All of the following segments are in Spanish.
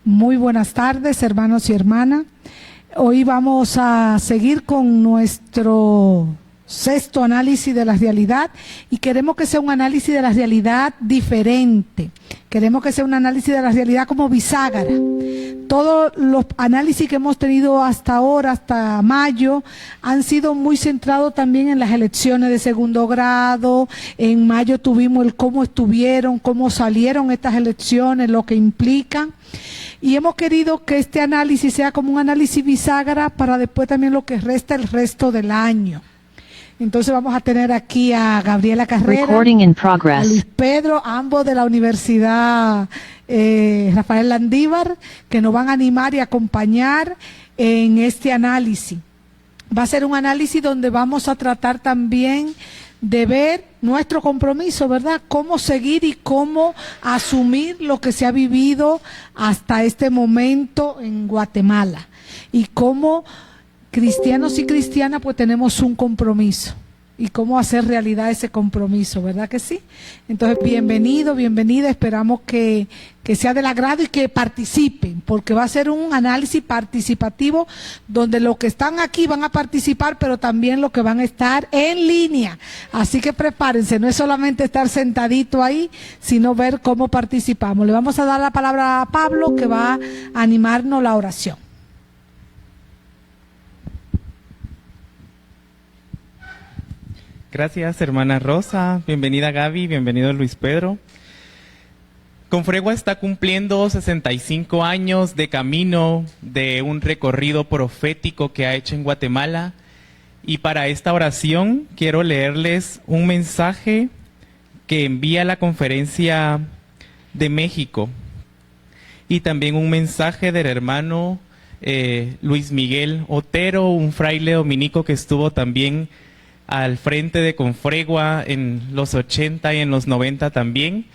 Muy buenas tardes, hermanos y hermanas. Hoy vamos a seguir con nuestro sexto análisis de la realidad y queremos que sea un análisis de la realidad diferente. Queremos que sea un análisis de la realidad como bisagra. Todos los análisis que hemos tenido hasta ahora, hasta mayo, han sido muy centrados también en las elecciones de segundo grado. En mayo tuvimos el cómo estuvieron, cómo salieron estas elecciones, lo que implican. Y hemos querido que este análisis sea como un análisis bisagra para después también lo que resta el resto del año. Entonces vamos a tener aquí a Gabriela Carrera, a Luis Pedro, ambos de la Universidad Rafael Landívar, que nos van a animar y acompañar en este análisis. Va a ser un análisis donde vamos a tratar también de ver nuestro compromiso, ¿verdad? Cómo seguir y cómo asumir lo que se ha vivido hasta este momento en Guatemala. Y cómo cristianos y cristianas pues tenemos un compromiso. Y cómo hacer realidad ese compromiso, ¿verdad que sí? Entonces, bienvenido, bienvenida. Esperamos que sea del agrado y que participen, porque va a ser un análisis participativo donde los que están aquí van a participar, pero también los que van a estar en línea. Así que prepárense, no es solamente estar sentadito ahí, sino ver cómo participamos. Le vamos a dar la palabra a Pablo, que va a animarnos la oración. Gracias, hermana Rosa. Bienvenida, Gaby. Bienvenido, Luis Pedro. Confregua está cumpliendo 65 años de camino, de un recorrido profético que ha hecho en Guatemala. Y para esta oración quiero leerles un mensaje que envía la Conferencia de México. Y también un mensaje del hermano Luis Miguel Otero, un fraile dominico que estuvo también al frente de Confregua en los 80 y en los 90 también.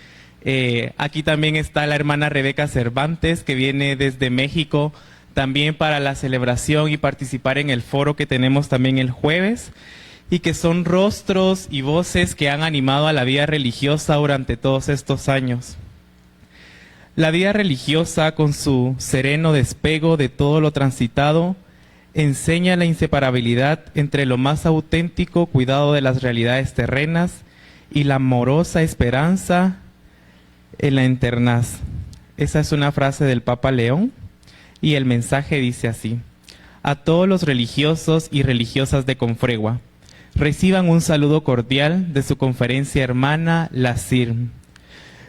Aquí también está la hermana Rebeca Cervantes, que viene desde México también para la celebración y participar en el foro que tenemos también el jueves, y que son rostros y voces que han animado a la vida religiosa durante todos estos años. La vida religiosa, con su sereno despego de todo lo transitado, enseña la inseparabilidad entre lo más auténtico cuidado de las realidades terrenas y la amorosa esperanza en la eternaz. Esa es una frase del Papa León y el mensaje dice así: a todos los religiosos y religiosas de Confregua, reciban un saludo cordial de su conferencia hermana, la CIRM.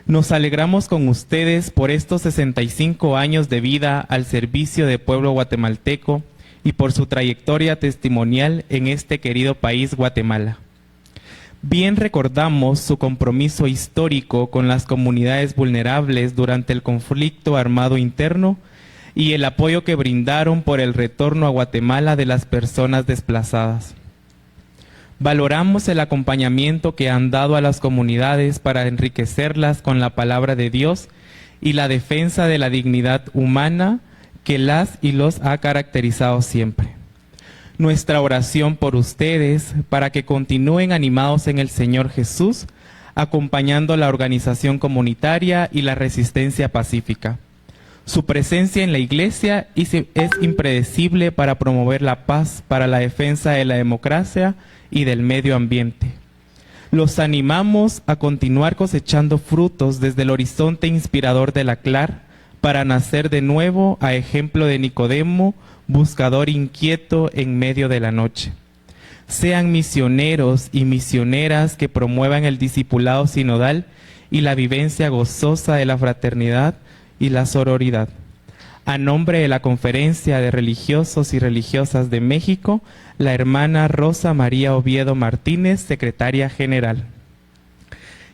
Nos alegramos con ustedes por estos 65 años de vida al servicio del pueblo guatemalteco y por su trayectoria testimonial en este querido país, Guatemala. Bien recordamos su compromiso histórico con las comunidades vulnerables durante el conflicto armado interno y el apoyo que brindaron por el retorno a Guatemala de las personas desplazadas. Valoramos el acompañamiento que han dado a las comunidades para enriquecerlas con la palabra de Dios y la defensa de la dignidad humana que las y los ha caracterizado siempre. Nuestra oración por ustedes para que continúen animados en el Señor Jesús, acompañando la organización comunitaria y la resistencia pacífica. Su presencia en la Iglesia es impredecible para promover la paz, para la defensa de la democracia y del medio ambiente. Los animamos a continuar cosechando frutos desde el horizonte inspirador de la CLAR, para nacer de nuevo a ejemplo de Nicodemo, buscador inquieto en medio de la noche. Sean misioneros y misioneras que promuevan el discipulado sinodal y la vivencia gozosa de la fraternidad y la sororidad. A nombre de la Conferencia de Religiosos y Religiosas de México, la hermana Rosa María Oviedo Martínez, secretaria general.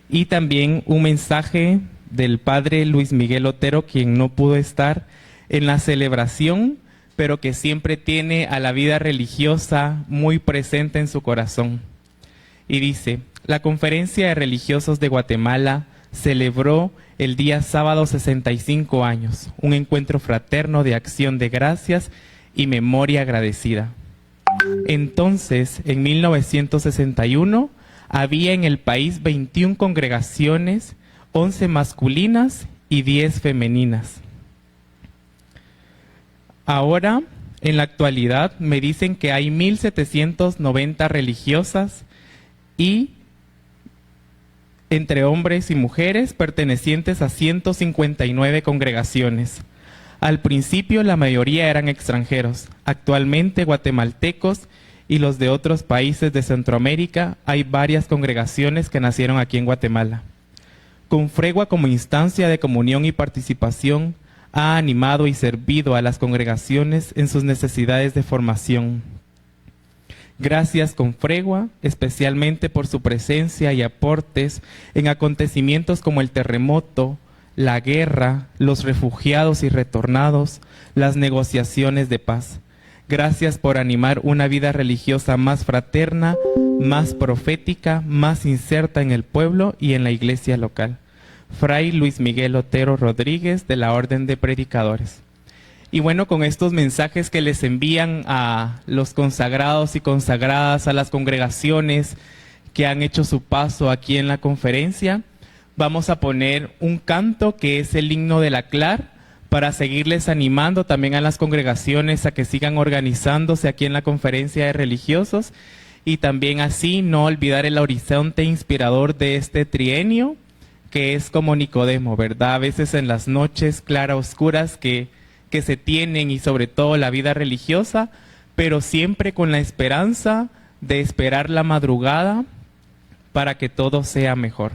Y también un mensaje del padre Luis Miguel Otero, quien no pudo estar en la celebración, pero que siempre tiene a la vida religiosa muy presente en su corazón. Y dice: la Conferencia de Religiosos de Guatemala celebró el día sábado 65 años, un encuentro fraterno de acción de gracias y memoria agradecida. Entonces, en 1961, había en el país 21 congregaciones, 11 masculinas y 10 femeninas. Ahora, en la actualidad, me dicen que hay 1,790 religiosas y entre hombres y mujeres pertenecientes a 159 congregaciones. Al principio la mayoría eran extranjeros, actualmente guatemaltecos y los de otros países de Centroamérica. Hay varias congregaciones que nacieron aquí en Guatemala. Confregua, como instancia de comunión y participación, ha animado y servido a las congregaciones en sus necesidades de formación. Gracias, Confregua, especialmente por su presencia y aportes en acontecimientos como el terremoto, la guerra, los refugiados y retornados, las negociaciones de paz. Gracias por animar una vida religiosa más fraterna, más profética, más inserta en el pueblo y en la iglesia local. Fray Luis Miguel Otero Rodríguez, de la Orden de Predicadores. Y bueno, con estos mensajes que les envían a los consagrados y consagradas, a las congregaciones que han hecho su paso aquí en la conferencia, vamos a poner un canto que es el himno de la CLAR, para seguirles animando también a las congregaciones a que sigan organizándose aquí en la conferencia de religiosos, y también así no olvidar el horizonte inspirador de este trienio, que es como Nicodemo, ¿verdad? A veces en las noches claroscuras que se tienen, y sobre todo la vida religiosa, pero siempre con la esperanza de esperar la madrugada para que todo sea mejor.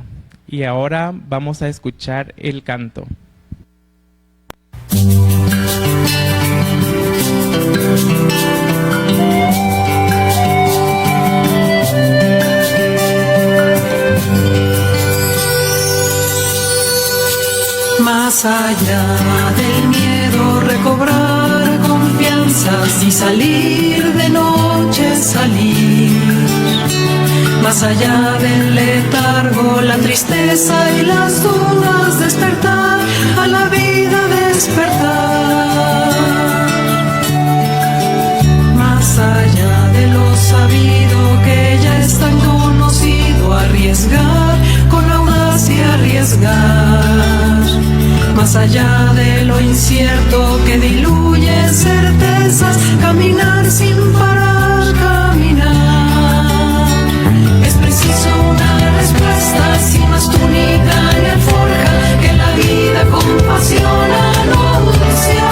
Y ahora vamos a escuchar el canto. Más allá del miedo, recobrar confianzas y salir de noche, salir. Más allá del letargo, la tristeza y las dudas, despertar a la vida, despertar. Más allá de lo sabido que ya es tan conocido, arriesgar con audacia, arriesgar. Más allá de lo incierto que diluye certezas, caminar sin parar, caminar. Es preciso una respuesta, sin más túnica ni alforja, que la vida con pasión anuncia.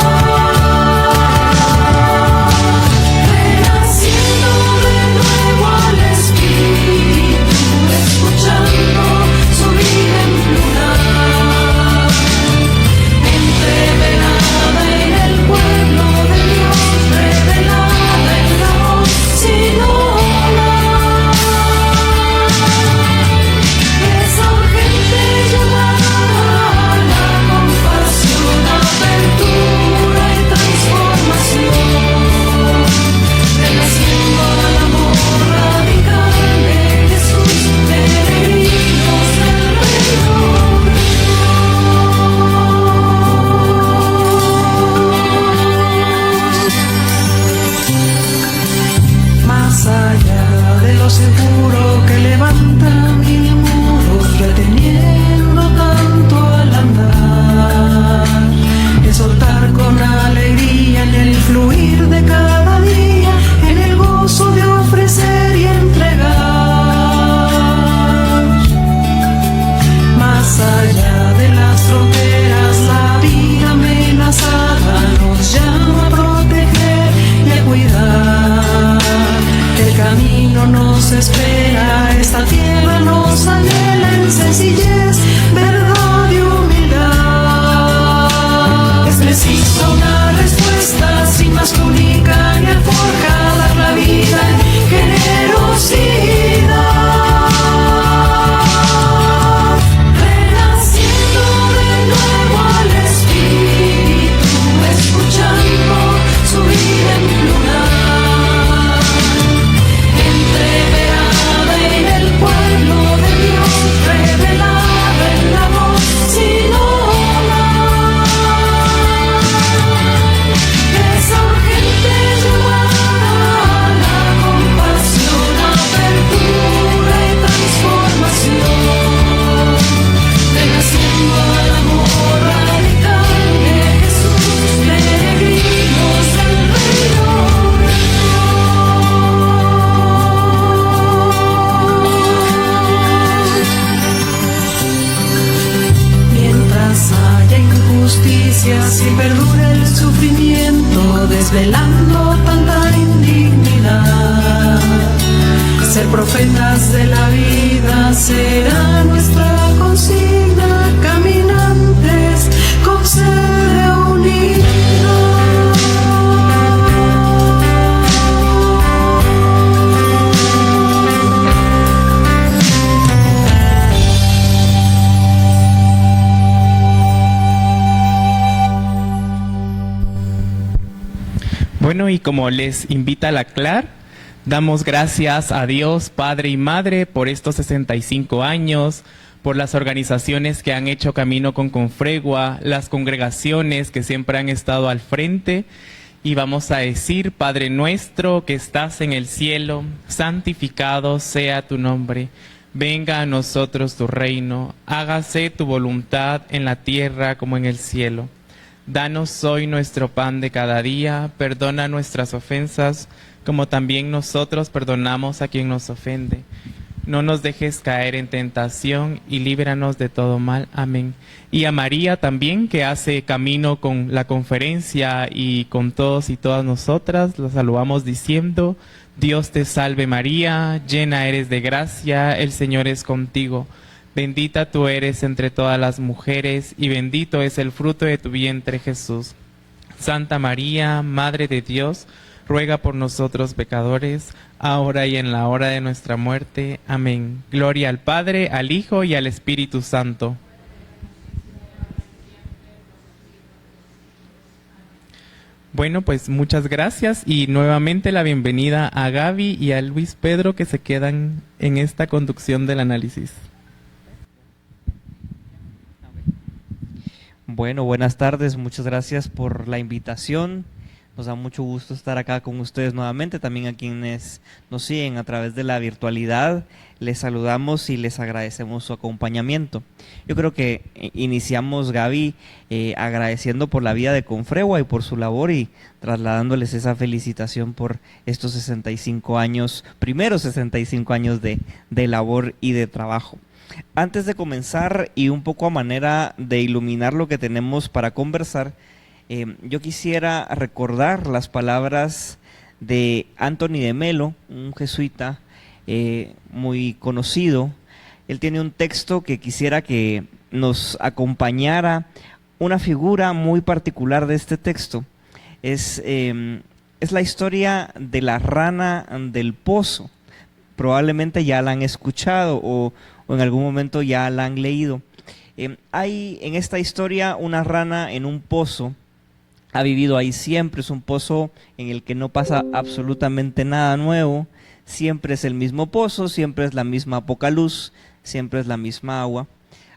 Renaciendo de nuevo al espíritu, escuchando su vida en plural, entreverada en el pueblo de Dios, revelada en la desvelando tanta indignidad. Ser profetas de la vida será nuestra consigna, caminantes con sede unida. Bueno, y como les invita la CLAR, damos gracias a Dios, Padre y Madre, por estos 65 años, por las organizaciones que han hecho camino con Confregua, las congregaciones que siempre han estado al frente. Y vamos a decir: Padre nuestro que estás en el cielo, santificado sea tu nombre. Venga a nosotros tu reino, hágase tu voluntad en la tierra como en el cielo. Danos hoy nuestro pan de cada día, perdona nuestras ofensas, como también nosotros perdonamos a quien nos ofende. No nos dejes caer en tentación y líbranos de todo mal. Amén. Y a María también, que hace camino con la conferencia y con todos y todas nosotras, la saludamos diciendo: Dios te salve María, llena eres de gracia, el Señor es contigo. Bendita tú eres entre todas las mujeres, y bendito es el fruto de tu vientre, Jesús. Santa María, Madre de Dios, ruega por nosotros pecadores, ahora y en la hora de nuestra muerte. Amén. Gloria al Padre, al Hijo y al Espíritu Santo. Bueno, pues muchas gracias y nuevamente la bienvenida a Gaby y a Luis Pedro, que se quedan en esta conducción del análisis. Bueno, buenas tardes, muchas gracias por la invitación. Nos da mucho gusto estar acá con ustedes nuevamente, también a quienes nos siguen a través de la virtualidad. Les saludamos y les agradecemos su acompañamiento. Yo creo que iniciamos, Gaby, agradeciendo por la vida de Confregua y por su labor, y trasladándoles esa felicitación por estos 65 años, primeros 65 años de labor y de trabajo. Antes de comenzar, y un poco a manera de iluminar lo que tenemos para conversar, yo quisiera recordar las palabras de Anthony de Melo, un jesuita muy conocido. Él tiene un texto que quisiera que nos acompañara, una figura muy particular de este texto. Es la historia de la rana del pozo. Probablemente ya la han escuchado o en algún momento ya la han leído. Hay en esta historia una rana en un pozo. Ha vivido ahí siempre, es un pozo en el que no pasa absolutamente nada nuevo, siempre es el mismo pozo, siempre es la misma poca luz, siempre es la misma agua,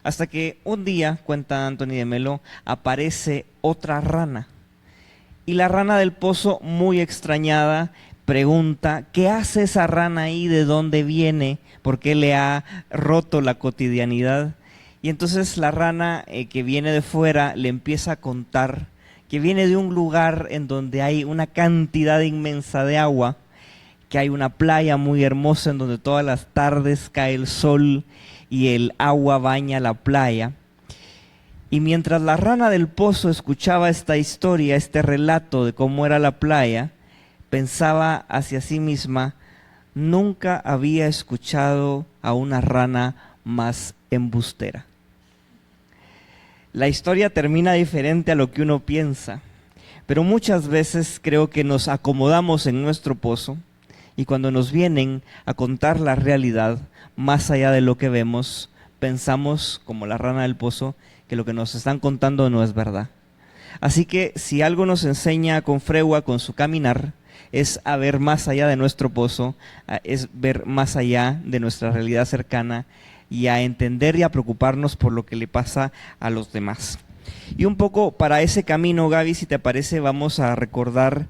hasta que un día, cuenta Anthony de Melo, aparece otra rana, y la rana del pozo, muy extrañada, pregunta: ¿qué hace esa rana ahí? ¿De dónde viene? ¿Por qué le ha roto la cotidianidad? Y entonces la rana que viene de fuera le empieza a contar que viene de un lugar en donde hay una cantidad inmensa de agua, que hay una playa muy hermosa en donde todas las tardes cae el sol y el agua baña la playa. Y mientras la rana del pozo escuchaba esta historia, este relato de cómo era la playa, pensaba hacia sí misma: nunca había escuchado a una rana más embustera. La historia termina diferente a lo que uno piensa, pero muchas veces creo que nos acomodamos en nuestro pozo, y cuando nos vienen a contar la realidad, más allá de lo que vemos, pensamos, como la rana del pozo, que lo que nos están contando no es verdad. Así que si algo nos enseña Confregua con su caminar, es a ver más allá de nuestro pozo, es ver más allá de nuestra realidad cercana, y a entender y a preocuparnos por lo que le pasa a los demás. Y un poco para ese camino, Gaby, si te parece, vamos a recordar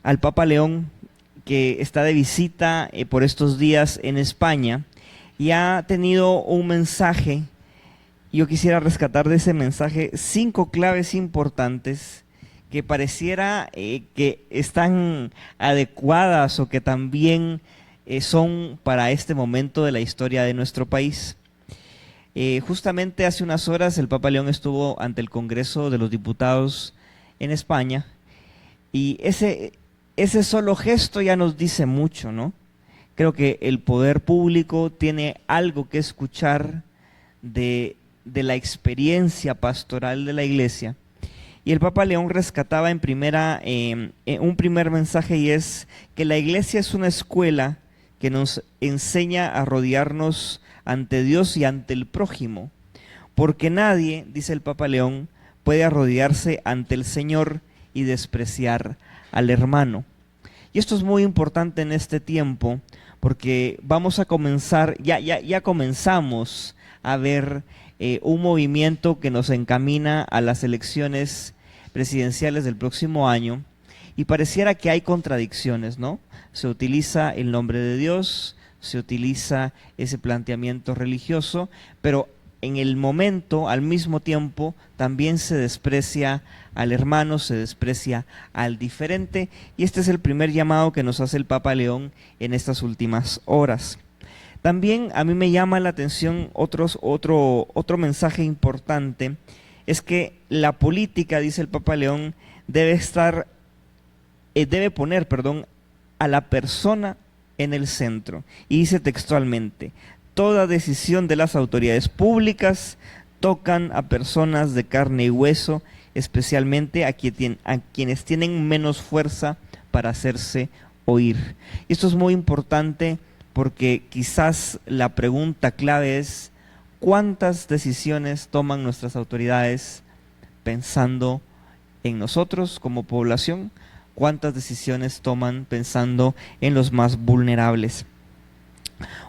al Papa León, que está de visita por estos días en España, y ha tenido un mensaje. Yo quisiera rescatar de ese mensaje 5 claves importantes que pareciera que están adecuadas o que también son para este momento de la historia de nuestro país. Justamente hace unas horas el Papa León estuvo ante el Congreso de los Diputados en España, Y ese solo gesto ya nos dice mucho, ¿no? Creo que el poder público tiene algo que escuchar de la experiencia pastoral de la iglesia. Y el Papa León rescataba un primer mensaje, y es que la iglesia es una escuela que nos enseña a rodearnos ante Dios y ante el prójimo, porque nadie, dice el Papa León, puede arrodillarse ante el Señor y despreciar al hermano. Y esto es muy importante en este tiempo, porque vamos a comenzar, ya comenzamos a ver un movimiento que nos encamina a las elecciones presidenciales del próximo año, y pareciera que hay contradicciones, ¿no? Se utiliza el nombre de Dios, se utiliza ese planteamiento religioso, pero en el momento, al mismo tiempo, también se desprecia al hermano, se desprecia al diferente, y este es el primer llamado que nos hace el Papa León en estas últimas horas. También a mí me llama la atención otro mensaje importante, es que la política, dice el Papa León, debe poner a la persona en el centro. Y dice textualmente: toda decisión de las autoridades públicas tocan a personas de carne y hueso, especialmente a quienes tienen menos fuerza para hacerse oír. Y esto es muy importante, porque quizás la pregunta clave es: ¿cuántas decisiones toman nuestras autoridades pensando en nosotros como población? ¿Cuántas decisiones toman pensando en los más vulnerables?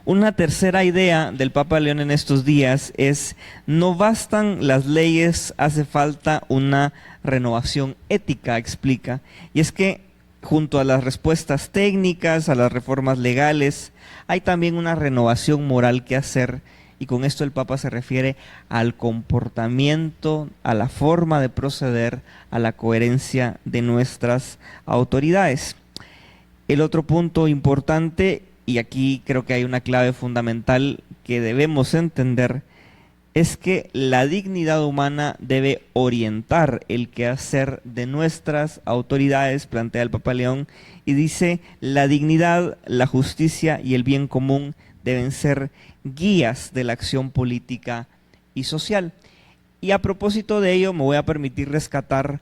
Una tercera idea del Papa León en estos días es: no bastan las leyes, hace falta una renovación ética, explica. Y es que junto a las respuestas técnicas, a las reformas legales, hay también una renovación moral que hacer, y con esto el Papa se refiere al comportamiento, a la forma de proceder, a la coherencia de nuestras autoridades. El otro punto importante, y aquí creo que hay una clave fundamental que debemos entender, es que la dignidad humana debe orientar el quehacer de nuestras autoridades, plantea el Papa León, y dice: la dignidad, la justicia y el bien común deben ser guías de la acción política y social. Y a propósito de ello, me voy a permitir rescatar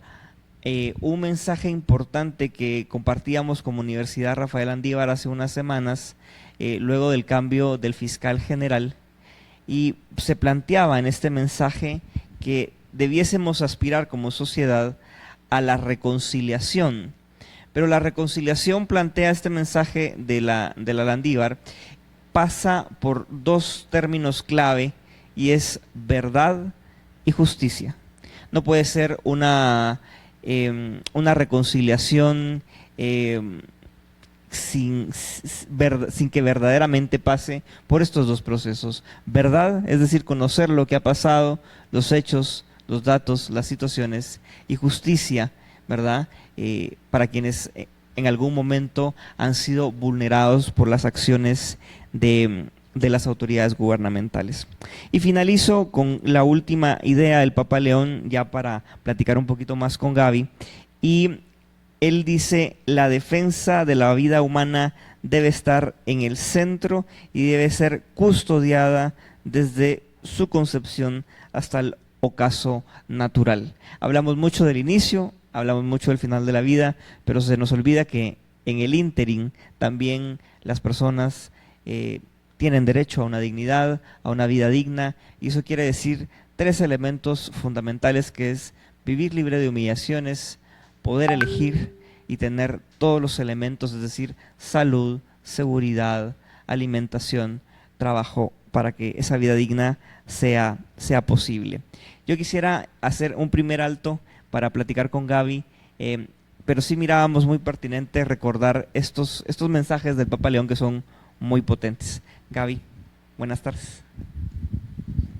un mensaje importante que compartíamos como Universidad Rafael Andívar hace unas semanas, luego del cambio del fiscal general, y se planteaba en este mensaje que debiésemos aspirar como sociedad a la reconciliación. Pero la reconciliación, plantea este mensaje de la Landívar, pasa por dos términos clave, y es verdad y justicia. No puede ser una reconciliación sin que verdaderamente pase por estos dos procesos. Verdad, es decir, conocer lo que ha pasado, los hechos, los datos, las situaciones, y justicia, ¿verdad? Para quienes en algún momento han sido vulnerados por las acciones de las autoridades gubernamentales. Y finalizo con la última idea del Papa León, ya para platicar un poquito más con Gaby, y él dice: la defensa de la vida humana debe estar en el centro y debe ser custodiada desde su concepción hasta el ocaso natural. Hablamos mucho del inicio, hablamos mucho del final de la vida, pero se nos olvida que en el ínterin también las personas tienen derecho a una dignidad, a una vida digna, y eso quiere decir tres elementos fundamentales, que es vivir libre de humillaciones, poder elegir y tener todos los elementos, es decir, salud, seguridad, alimentación, trabajo, para que esa vida digna sea posible. Yo quisiera hacer un primer alto para platicar con Gaby, pero sí mirábamos muy pertinente recordar estos mensajes del Papa León, que son muy potentes. Gaby, buenas tardes.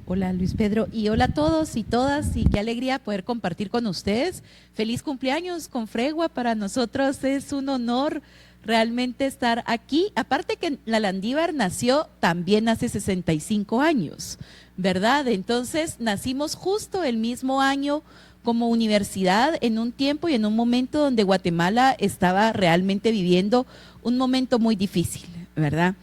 Hola Luis Pedro, y hola a todos y todas, y qué alegría poder compartir con ustedes. Feliz cumpleaños, Confregua, para nosotros es un honor realmente estar aquí. Aparte que la Landívar nació también hace 65 años, ¿verdad? Entonces nacimos justo el mismo año como universidad, en un tiempo y en un momento donde Guatemala estaba realmente viviendo un momento muy difícil, ¿verdad?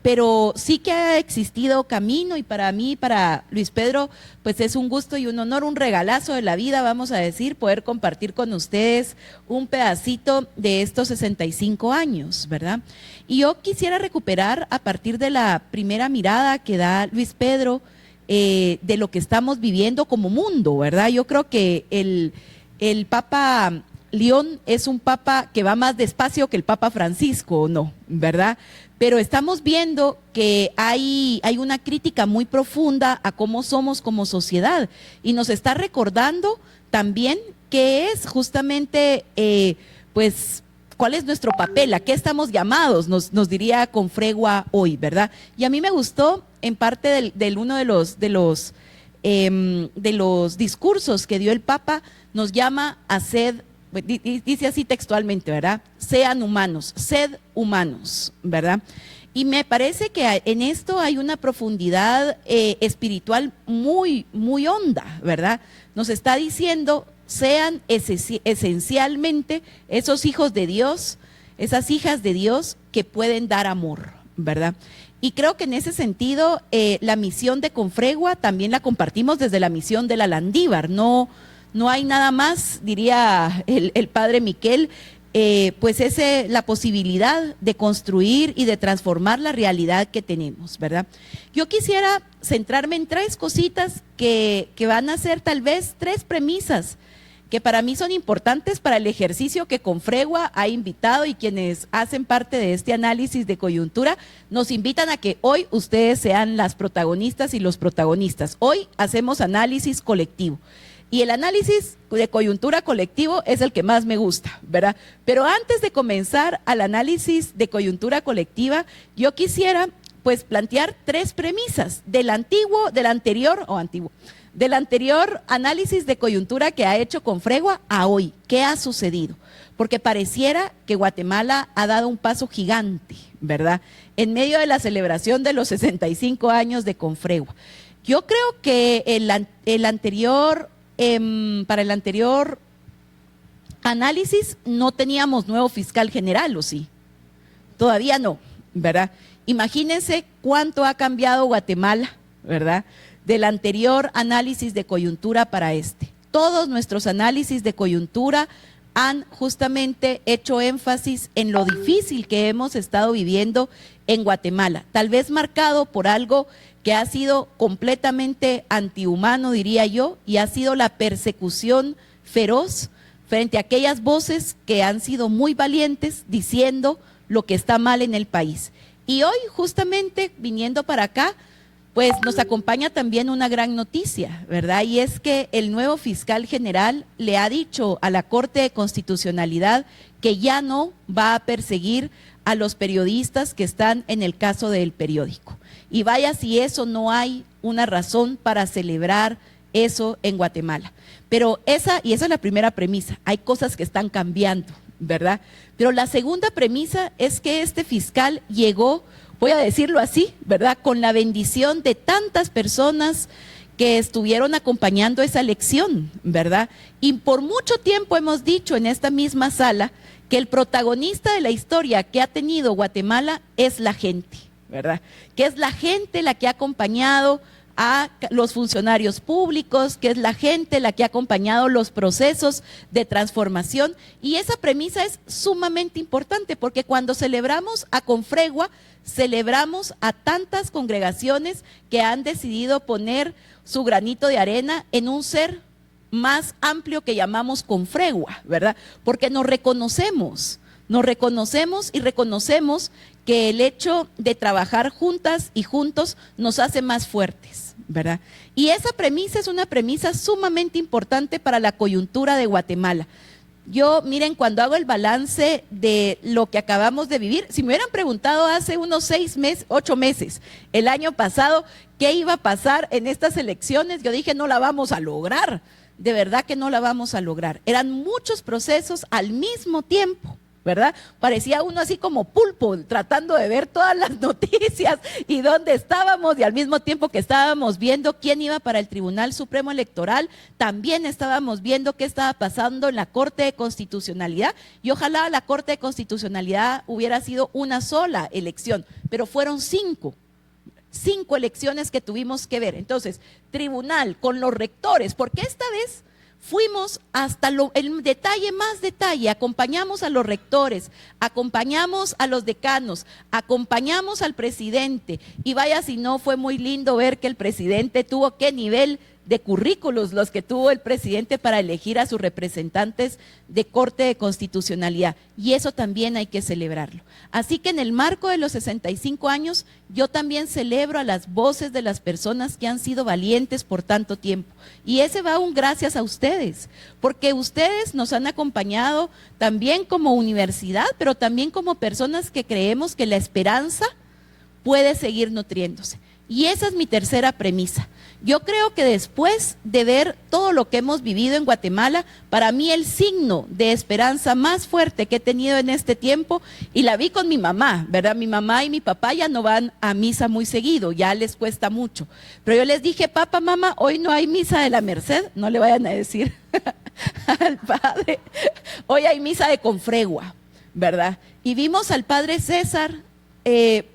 Pero sí que ha existido camino, y para mí, para Luis Pedro, pues es un gusto y un honor, un regalazo de la vida, vamos a decir, poder compartir con ustedes un pedacito de estos 65 años, ¿verdad? Y yo quisiera recuperar a partir de la primera mirada que da Luis Pedro de lo que estamos viviendo como mundo, ¿verdad? Yo creo que el Papa León es un papa que va más despacio que el Papa Francisco, ¿no? ¿Verdad? Pero estamos viendo que hay una crítica muy profunda a cómo somos como sociedad, y nos está recordando también que es justamente, pues, cuál es nuestro papel, a qué estamos llamados, nos diría Confregua hoy, ¿verdad? Y a mí me gustó en parte del uno de los discursos que dio el Papa, nos llama a ser, dice así textualmente, ¿verdad? Sean humanos, sed humanos, ¿verdad? Y me parece que en esto hay una profundidad espiritual muy, muy honda, ¿verdad? Nos está diciendo, sean esencialmente esos hijos de Dios, esas hijas de Dios que pueden dar amor, ¿verdad? Y creo que en ese sentido la misión de Confregua también la compartimos desde la misión de la Landívar. No hay nada más, diría el padre Miquel, pues es la posibilidad de construir y de transformar la realidad que tenemos, ¿verdad? Yo quisiera centrarme en tres cositas que van a ser tal vez tres premisas que para mí son importantes para el ejercicio que Confregua ha invitado, y quienes hacen parte de este análisis de coyuntura nos invitan a que hoy ustedes sean las protagonistas y los protagonistas. Hoy hacemos análisis colectivo. Y el análisis de coyuntura colectivo es el que más me gusta, ¿verdad? Pero antes de comenzar al análisis de coyuntura colectiva, yo quisiera pues plantear tres premisas del anterior análisis de coyuntura que ha hecho Confregua a hoy. ¿Qué ha sucedido? Porque pareciera que Guatemala ha dado un paso gigante, ¿verdad? En medio de la celebración de los 65 años de Confregua. Yo creo que para el anterior análisis no teníamos nuevo fiscal general, ¿o sí? Todavía no, ¿verdad? Imagínense cuánto ha cambiado Guatemala, ¿verdad? Del anterior análisis de coyuntura para este. Todos nuestros análisis de coyuntura han justamente hecho énfasis en lo difícil que hemos estado viviendo en Guatemala, tal vez marcado por algo que ha sido completamente antihumano, diría yo, y ha sido la persecución feroz frente a aquellas voces que han sido muy valientes diciendo lo que está mal en el país. Y hoy, justamente viniendo para acá, pues nos acompaña también una gran noticia, ¿verdad? Y es que el nuevo fiscal general le ha dicho a la Corte de Constitucionalidad que ya no va a perseguir a los periodistas que están en el caso del periódico. Y vaya si eso no hay una razón para celebrar eso en Guatemala. Pero esa es la primera premisa, hay cosas que están cambiando, ¿verdad? Pero la segunda premisa es que este fiscal llegó, voy a decirlo así, ¿verdad?, con la bendición de tantas personas que estuvieron acompañando esa elección, ¿verdad? Y por mucho tiempo hemos dicho en esta misma sala que el protagonista de la historia que ha tenido Guatemala es la gente, ¿verdad? Que es la gente la que ha acompañado a los funcionarios públicos, que es la gente la que ha acompañado los procesos de transformación, y esa premisa es sumamente importante porque cuando celebramos a Confregua, celebramos a tantas congregaciones que han decidido poner su granito de arena en un ser más amplio que llamamos Confregua, ¿verdad? Porque nos reconocemos y reconocemos que el hecho de trabajar juntas y juntos nos hace más fuertes, ¿verdad? Y esa premisa es una premisa sumamente importante para la coyuntura de Guatemala. Yo, miren, cuando hago el balance de lo que acabamos de vivir, si me hubieran preguntado hace unos 8 meses, el año pasado, qué iba a pasar en estas elecciones, yo dije, no la vamos a lograr, de verdad que no la vamos a lograr. Eran muchos procesos al mismo tiempo, ¿verdad? Parecía uno así como pulpo, tratando de ver todas las noticias y dónde estábamos, y al mismo tiempo que estábamos viendo quién iba para el Tribunal Supremo Electoral, también estábamos viendo qué estaba pasando en la Corte de Constitucionalidad, y ojalá la Corte de Constitucionalidad hubiera sido una sola elección, pero fueron 5 elecciones que tuvimos que ver. Entonces, tribunal con los rectores, porque esta vez fuimos hasta el detalle más detalle, acompañamos a los rectores, acompañamos a los decanos, acompañamos al presidente, y vaya si no fue muy lindo ver que el presidente tuvo qué nivel de currículos los que tuvo el presidente para elegir a sus representantes de Corte de Constitucionalidad, y eso también hay que celebrarlo. Así que en el marco de los 65 años, yo también celebro a las voces de las personas que han sido valientes por tanto tiempo, y ese va un gracias a ustedes, porque ustedes nos han acompañado también como universidad, pero también como personas que creemos que la esperanza puede seguir nutriéndose. Y esa es mi tercera premisa. Yo creo que después de ver todo lo que hemos vivido en Guatemala, para mí el signo de esperanza más fuerte que he tenido en este tiempo, y la vi con mi mamá, ¿verdad? Mi mamá y mi papá ya no van a misa muy seguido, ya les cuesta mucho. Pero yo les dije, papá, mamá, hoy no hay misa de la Merced, no le vayan a decir al padre, hoy hay misa de Confregua, ¿verdad? Y vimos al padre César,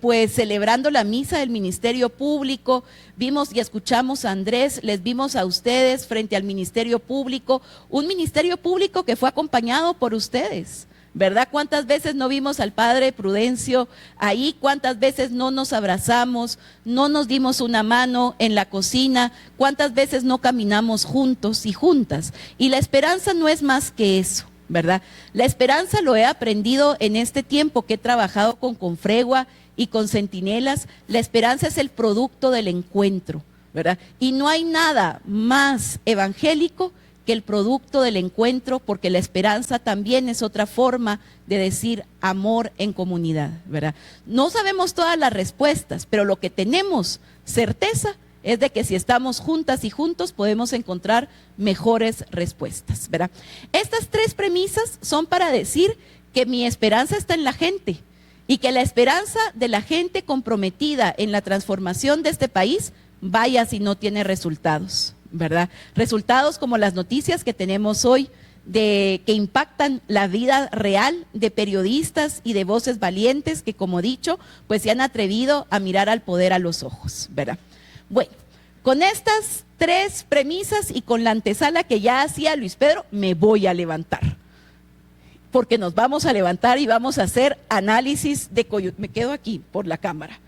pues celebrando la misa del Ministerio Público, vimos y escuchamos a Andrés, les vimos a ustedes frente al Ministerio Público, un Ministerio Público que fue acompañado por ustedes, ¿verdad? ¿Cuántas veces no vimos al padre Prudencio ahí? ¿Cuántas veces no nos abrazamos, no nos dimos una mano en la cocina? ¿Cuántas veces no caminamos juntos y juntas? Y la esperanza no es más que eso, ¿verdad? La esperanza lo he aprendido en este tiempo que he trabajado con Confregua y con Centinelas. La esperanza es el producto del encuentro, ¿verdad? Y no hay nada más evangélico que el producto del encuentro, porque la esperanza también es otra forma de decir amor en comunidad, ¿verdad? No sabemos todas las respuestas, pero lo que tenemos certeza es de que si estamos juntas y juntos podemos encontrar mejores respuestas, ¿verdad? Estas 3 premisas son para decir que mi esperanza está en la gente, y que la esperanza de la gente comprometida en la transformación de este país vaya si no tiene resultados, ¿verdad? Resultados como las noticias que tenemos hoy, que impactan la vida real de periodistas y de voces valientes que, como he dicho, pues se han atrevido a mirar al poder a los ojos, ¿verdad? Bueno, con estas 3 premisas y con la antesala que ya hacía Luis Pedro, me voy a levantar, porque nos vamos a levantar y vamos a hacer análisis de coyuntura. Me quedo aquí por la cámara,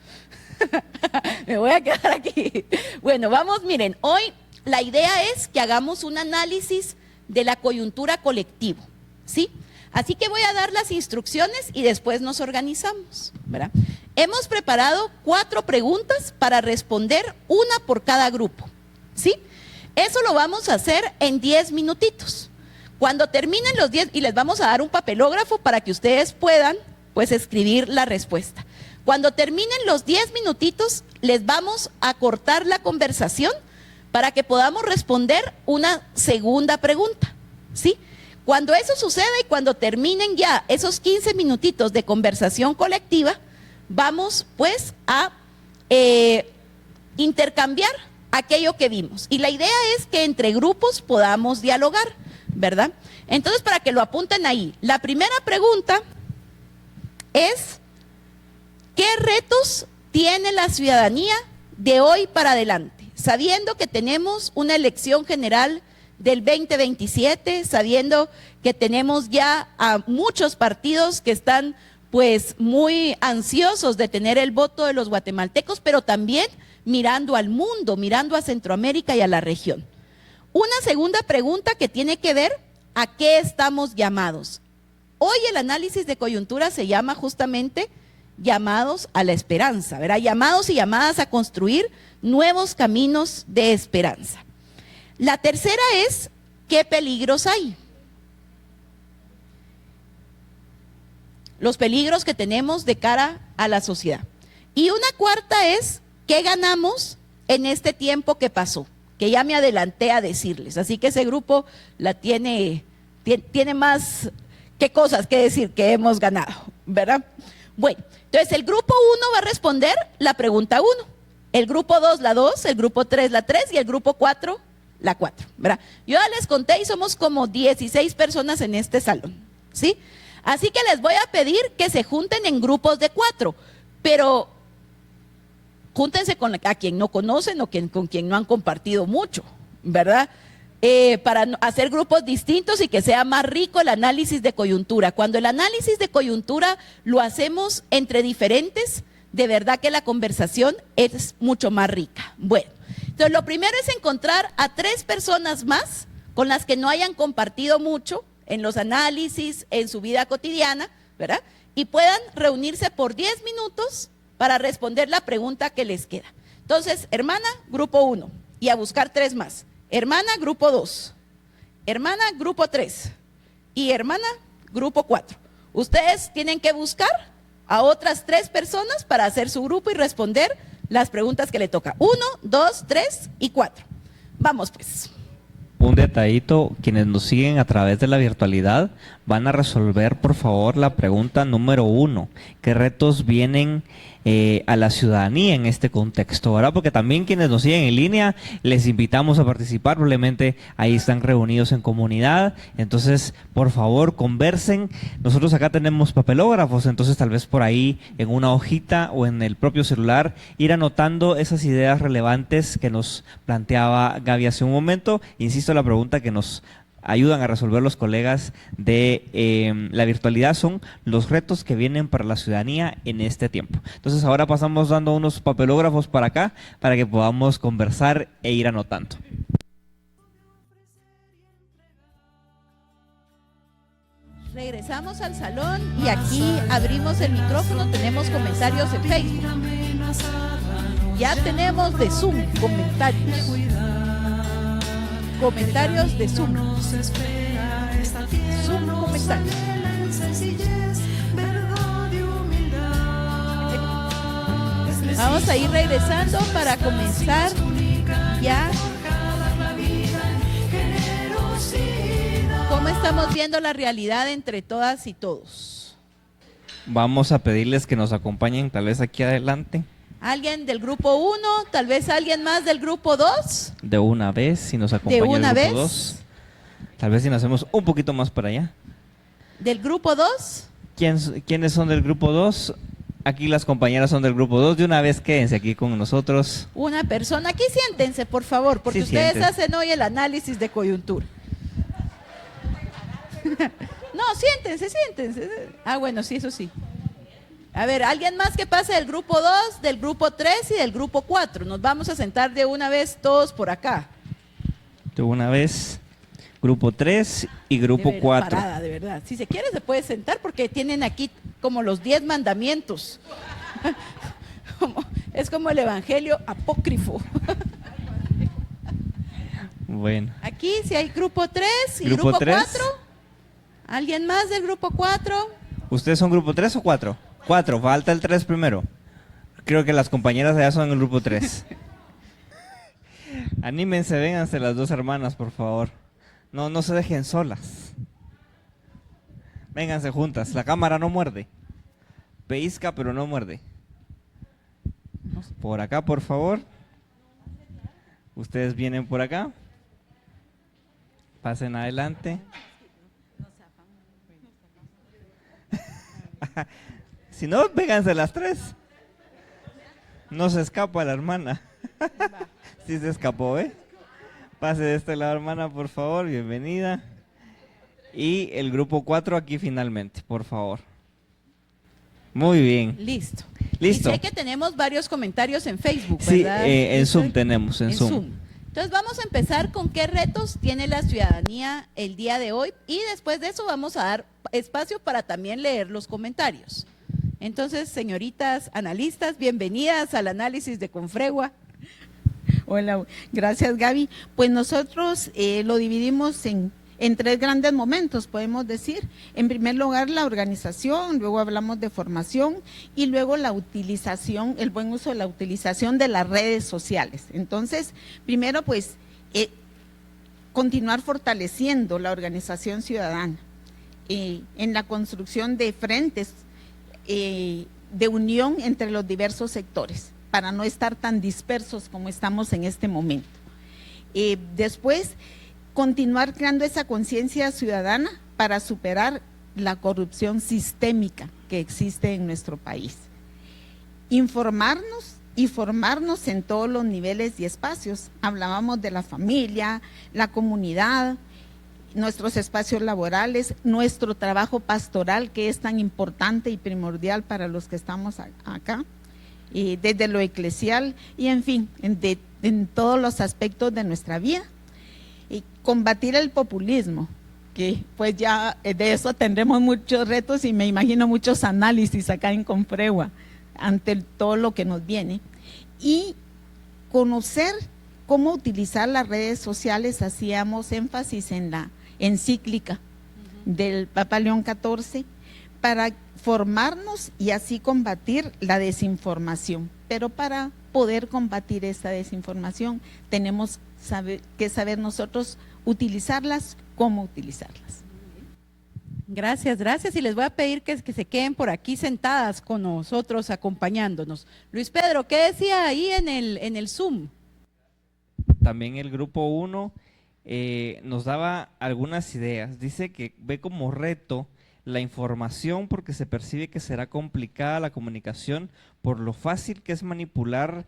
me voy a quedar aquí. Bueno, vamos, miren, hoy la idea es que hagamos un análisis de la coyuntura colectivo, ¿sí? Así que voy a dar las instrucciones y después nos organizamos, ¿verdad? Hemos preparado 4 preguntas para responder, una por cada grupo, ¿sí? Eso lo vamos a hacer en 10 minutitos. Cuando terminen los 10, y les vamos a dar un papelógrafo para que ustedes puedan, pues, escribir la respuesta. Cuando terminen los 10 minutitos, les vamos a cortar la conversación para que podamos responder una segunda pregunta, ¿sí? Cuando eso suceda y cuando terminen ya esos 15 minutitos de conversación colectiva, vamos pues a intercambiar aquello que vimos. Y la idea es que entre grupos podamos dialogar, ¿verdad? Entonces, para que lo apunten ahí, la primera pregunta es: ¿qué retos tiene la ciudadanía de hoy para adelante? Sabiendo que tenemos una elección general del 2027, sabiendo que tenemos ya a muchos partidos que están pues muy ansiosos de tener el voto de los guatemaltecos, pero también mirando al mundo, mirando a Centroamérica y a la región. Una segunda pregunta que tiene que ver a qué estamos llamados. Hoy el análisis de coyuntura se llama justamente llamados a la esperanza, ¿verdad? Llamados y llamadas a construir nuevos caminos de esperanza. La tercera es: ¿qué peligros hay? Los peligros que tenemos de cara a la sociedad. Y una cuarta es: ¿qué ganamos en este tiempo que pasó? Que ya me adelanté a decirles, así que ese grupo la tiene más qué cosas que decir que hemos ganado, ¿verdad? Bueno, entonces el grupo 1 va a responder la pregunta 1, el grupo 2 la 2, el grupo 3 la 3 y el grupo 4 la 4, ¿verdad? Yo ya les conté y somos como 16 personas en este salón, ¿sí? Así que les voy a pedir que se junten en grupos de 4, pero júntense con a quien no conocen o con quien no han compartido mucho, ¿verdad? Para hacer grupos distintos y que sea más rico el análisis de coyuntura. Cuando el análisis de coyuntura lo hacemos entre diferentes, de verdad que la conversación es mucho más rica. Bueno, entonces lo primero es encontrar a 3 personas más con las que no hayan compartido mucho en los análisis, en su vida cotidiana, ¿verdad? Y puedan reunirse por 10 minutos para responder la pregunta que les queda. Entonces, hermana, grupo 1, y a buscar 3 más. Hermana, grupo 2. Hermana, grupo 3. Y hermana, grupo 4. Ustedes tienen que buscar a otras 3 personas para hacer su grupo y responder las preguntas que le toca. 1, 2, 3 y 4. Vamos pues. Un detallito, quienes nos siguen a través de la virtualidad van a resolver por favor la pregunta número 1. ¿Qué retos vienen a la ciudadanía en este contexto, ¿verdad? Porque también quienes nos siguen en línea, les invitamos a participar, probablemente ahí están reunidos en comunidad, entonces por favor conversen. Nosotros acá tenemos papelógrafos, entonces tal vez por ahí en una hojita o en el propio celular ir anotando esas ideas relevantes que nos planteaba Gaby hace un momento. Insisto, la pregunta que nos ayudan a resolver los colegas de la virtualidad son los retos que vienen para la ciudadanía en este tiempo. Entonces ahora pasamos dando unos papelógrafos para acá para que podamos conversar e ir anotando. Regresamos al salón y aquí abrimos el micrófono, tenemos comentarios en Facebook. Ya tenemos de Zoom comentarios. Comentarios de Zoom. Zoom comentarios. Vamos a ir regresando para comenzar ya. ¿Cómo estamos viendo la realidad entre todas y todos? Vamos a pedirles que nos acompañen tal vez aquí adelante. ¿Alguien del grupo 1? ¿Tal vez alguien más del grupo 2? De una vez, si nos acompaña ¿De una el grupo vez? 2. Tal vez si nos hacemos un poquito más para allá. ¿Del grupo 2? ¿Quiénes son del grupo 2? Aquí las compañeras son del grupo 2. De una vez quédense aquí con nosotros. Una persona. Aquí siéntense, por favor, porque Sí, ustedes siéntense. hacen hoy el análisis de coyuntura. No, siéntense. Ah, bueno, sí, eso sí. A ver, alguien más que pase del grupo 2, del grupo 3 y del grupo 4. Nos vamos a sentar de una vez todos por acá. De una vez, grupo 3 y grupo De 4. parada, de verdad. Si se quiere se puede sentar porque tienen aquí como los 10 mandamientos. Es como el evangelio apócrifo. Bueno. Aquí si hay grupo 3 y Grupo grupo 3. 4. ¿Alguien más del grupo 4? ¿Ustedes son grupo 3 o 4? 4, falta el 3 primero. Creo que las compañeras allá son el grupo 3. Anímense, vénganse las dos hermanas, por favor. No se dejen solas. Vénganse juntas, la cámara no muerde. Pellizca, pero no muerde. Por acá, por favor. Ustedes vienen por acá. Pasen adelante. Si no, vénganse las 3. No se escapa la hermana. Sí se escapó, ¿eh? Pase de este lado, hermana, por favor, bienvenida. Y el grupo 4 aquí finalmente, por favor. Muy bien. Listo. Listo. Y sé que tenemos varios comentarios en Facebook, Sí, ¿verdad? en Zoom tenemos, en Zoom. Entonces vamos a empezar con qué retos tiene la ciudadanía el día de hoy y después de eso vamos a dar espacio para también leer los comentarios. Entonces, señoritas analistas, bienvenidas al análisis de Confregua. Hola, gracias Gaby. Pues nosotros lo dividimos en 3 grandes momentos, podemos decir. En primer lugar, la organización, luego hablamos de formación y luego la utilización, el buen uso de la utilización de las redes sociales. Entonces, primero pues continuar fortaleciendo la organización ciudadana. en la construcción de frentes de unión entre los diversos sectores, para no estar tan dispersos como estamos en este momento. Después, continuar creando esa conciencia ciudadana para superar la corrupción sistémica que existe en nuestro país. Informarnos y formarnos en todos los niveles y espacios. Hablábamos de la familia, la comunidad, nuestros espacios laborales, nuestro trabajo pastoral, que es tan importante y primordial para los que estamos acá, y desde lo eclesial y en fin, en todos los aspectos de nuestra vida. Y combatir el populismo, que pues ya de eso tendremos muchos retos y me imagino muchos análisis acá en Confregua ante todo lo que nos viene. Y conocer cómo utilizar las redes sociales. Hacíamos énfasis en la encíclica del Papa León XIV para formarnos y así combatir la desinformación. Pero para poder combatir esta desinformación tenemos que saber nosotros utilizarlas, cómo utilizarlas. Gracias, gracias. Y les voy a pedir que se queden por aquí sentadas con nosotros, acompañándonos. Luis Pedro, ¿qué decía ahí en el Zoom? También el grupo 1 nos daba algunas ideas. Dice que ve como reto la información porque se percibe que será complicada la comunicación por lo fácil que es manipular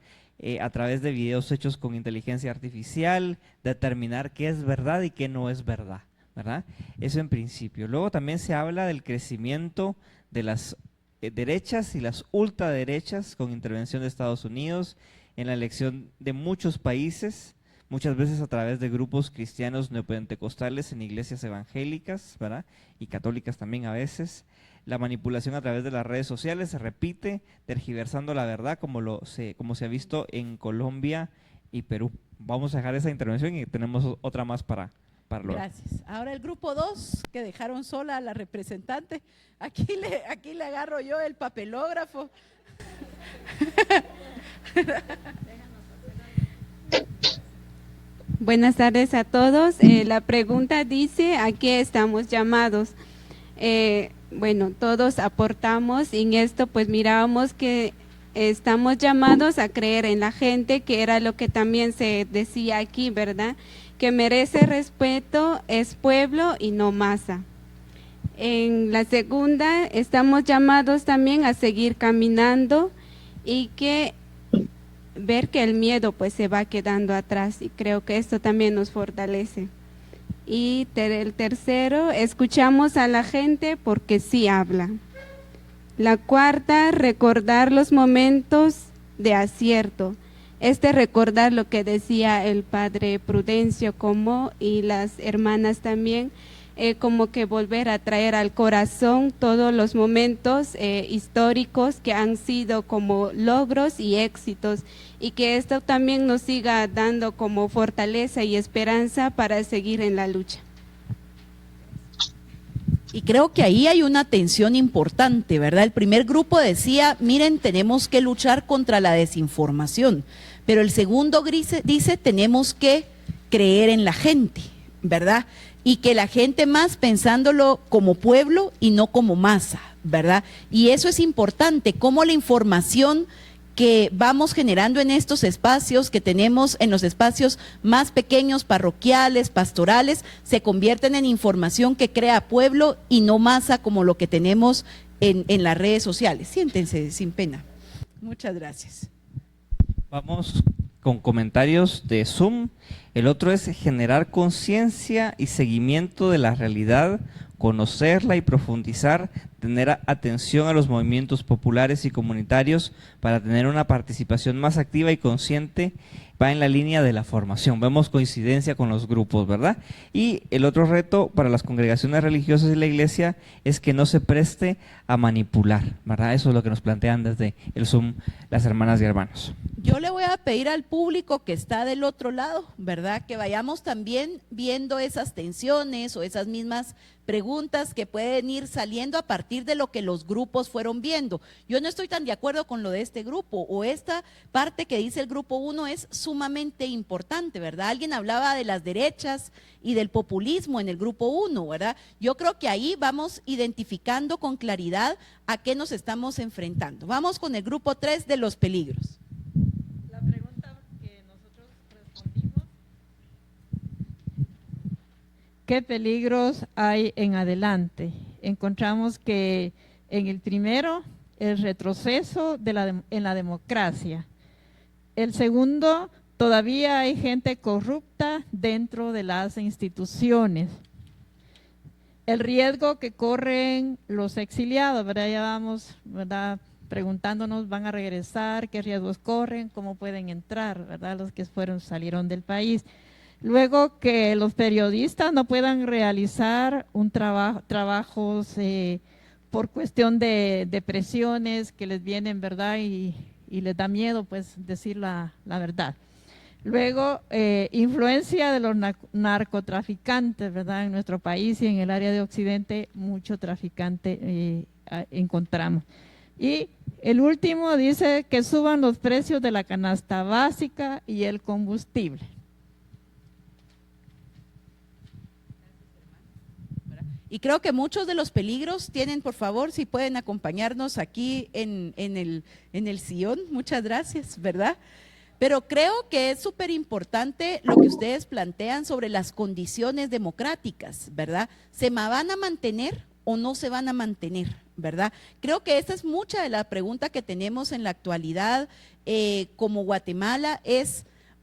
a través de videos hechos con inteligencia artificial, determinar qué es verdad y qué no es verdad, ¿verdad? Eso en principio. Luego también se habla del crecimiento de las derechas y las ultraderechas con intervención de Estados Unidos en la elección de muchos países, muchas veces a través de grupos cristianos neopentecostales en iglesias evangélicas, ¿verdad? Y católicas también a veces. La manipulación a través de las redes sociales se repite, tergiversando la verdad como se ha visto en Colombia y Perú. Vamos a dejar esa intervención y tenemos otra más para lograr. Gracias. Ahora el grupo 2, que dejaron sola a la representante. Aquí le agarro yo el papelógrafo. Buenas tardes a todos. La pregunta dice: ¿a qué estamos llamados? Bueno, todos aportamos y en esto pues mirábamos que estamos llamados a creer en la gente, que era lo que también se decía aquí, ¿verdad? Que merece respeto, es pueblo y no masa. En la segunda, estamos llamados también a seguir caminando y que ver que el miedo pues se va quedando atrás, y creo que esto también nos fortalece. Y el tercero, escuchamos a la gente porque sí habla. La cuarta, recordar los momentos de acierto. Recordar lo que decía el padre Prudencio y las hermanas también, como que volver a traer al corazón todos los momentos históricos que han sido como logros y éxitos, y que esto también nos siga dando como fortaleza y esperanza para seguir en la lucha. Y creo que ahí hay una tensión importante, ¿verdad? El primer grupo decía, miren, tenemos que luchar contra la desinformación, pero el segundo dice, tenemos que creer en la gente, ¿verdad? Y que la gente más pensándolo como pueblo y no como masa, ¿verdad? Y eso es importante, cómo la información que vamos generando en estos espacios que tenemos, en los espacios más pequeños, parroquiales, pastorales, se convierten en información que crea pueblo y no masa como lo que tenemos en las redes sociales. Siéntense sin pena. Muchas gracias. Vamos con comentarios de Zoom. El otro es generar conciencia y seguimiento de la realidad, conocerla y profundizar, tener atención a los movimientos populares y comunitarios para tener una participación más activa y consciente, va en la línea de la formación. Vemos coincidencia con los grupos, ¿verdad? Y el otro reto para las congregaciones religiosas y la iglesia es que no se preste a manipular, ¿verdad? Eso es lo que nos plantean desde el Zoom las hermanas y hermanos. Yo le voy a pedir al público que está del otro lado, ¿verdad? Que vayamos también viendo esas tensiones o esas mismas preguntas que pueden ir saliendo a partir partir de lo que los grupos fueron viendo. Yo no estoy tan de acuerdo con lo de este grupo, o esta parte que dice el grupo 1 es sumamente importante, ¿verdad? Alguien hablaba de las derechas y del populismo en el grupo 1, ¿verdad? Yo creo que ahí vamos identificando con claridad a qué nos estamos enfrentando. Vamos con el grupo 3 de los peligros. La pregunta que nosotros respondimos: ¿qué peligros hay en adelante? Encontramos que en el primero, el retroceso en la democracia. El segundo, todavía hay gente corrupta dentro de las instituciones. El riesgo que corren los exiliados, ¿verdad? Ya vamos, ¿verdad?, preguntándonos, ¿van a regresar? ¿Qué riesgos corren? ¿Cómo pueden entrar? ¿Verdad? Los que salieron del país. Luego, que los periodistas no puedan realizar trabajos por cuestión de presiones que les vienen, ¿verdad? Y les da miedo, pues, decir la verdad. Luego, influencia de los narcotraficantes, ¿verdad? En nuestro país y en el área de Occidente, mucho traficante encontramos. Y el último dice que suban los precios de la canasta básica y el combustible. Y creo que muchos de los peligros tienen, por favor, si pueden acompañarnos aquí en el sillón, muchas gracias, ¿verdad? Pero creo que es súper importante lo que ustedes plantean sobre las condiciones democráticas, ¿verdad? ¿Se van a mantener o no se van a mantener, verdad? Creo que esa es mucha de la pregunta que tenemos en la actualidad como Guatemala.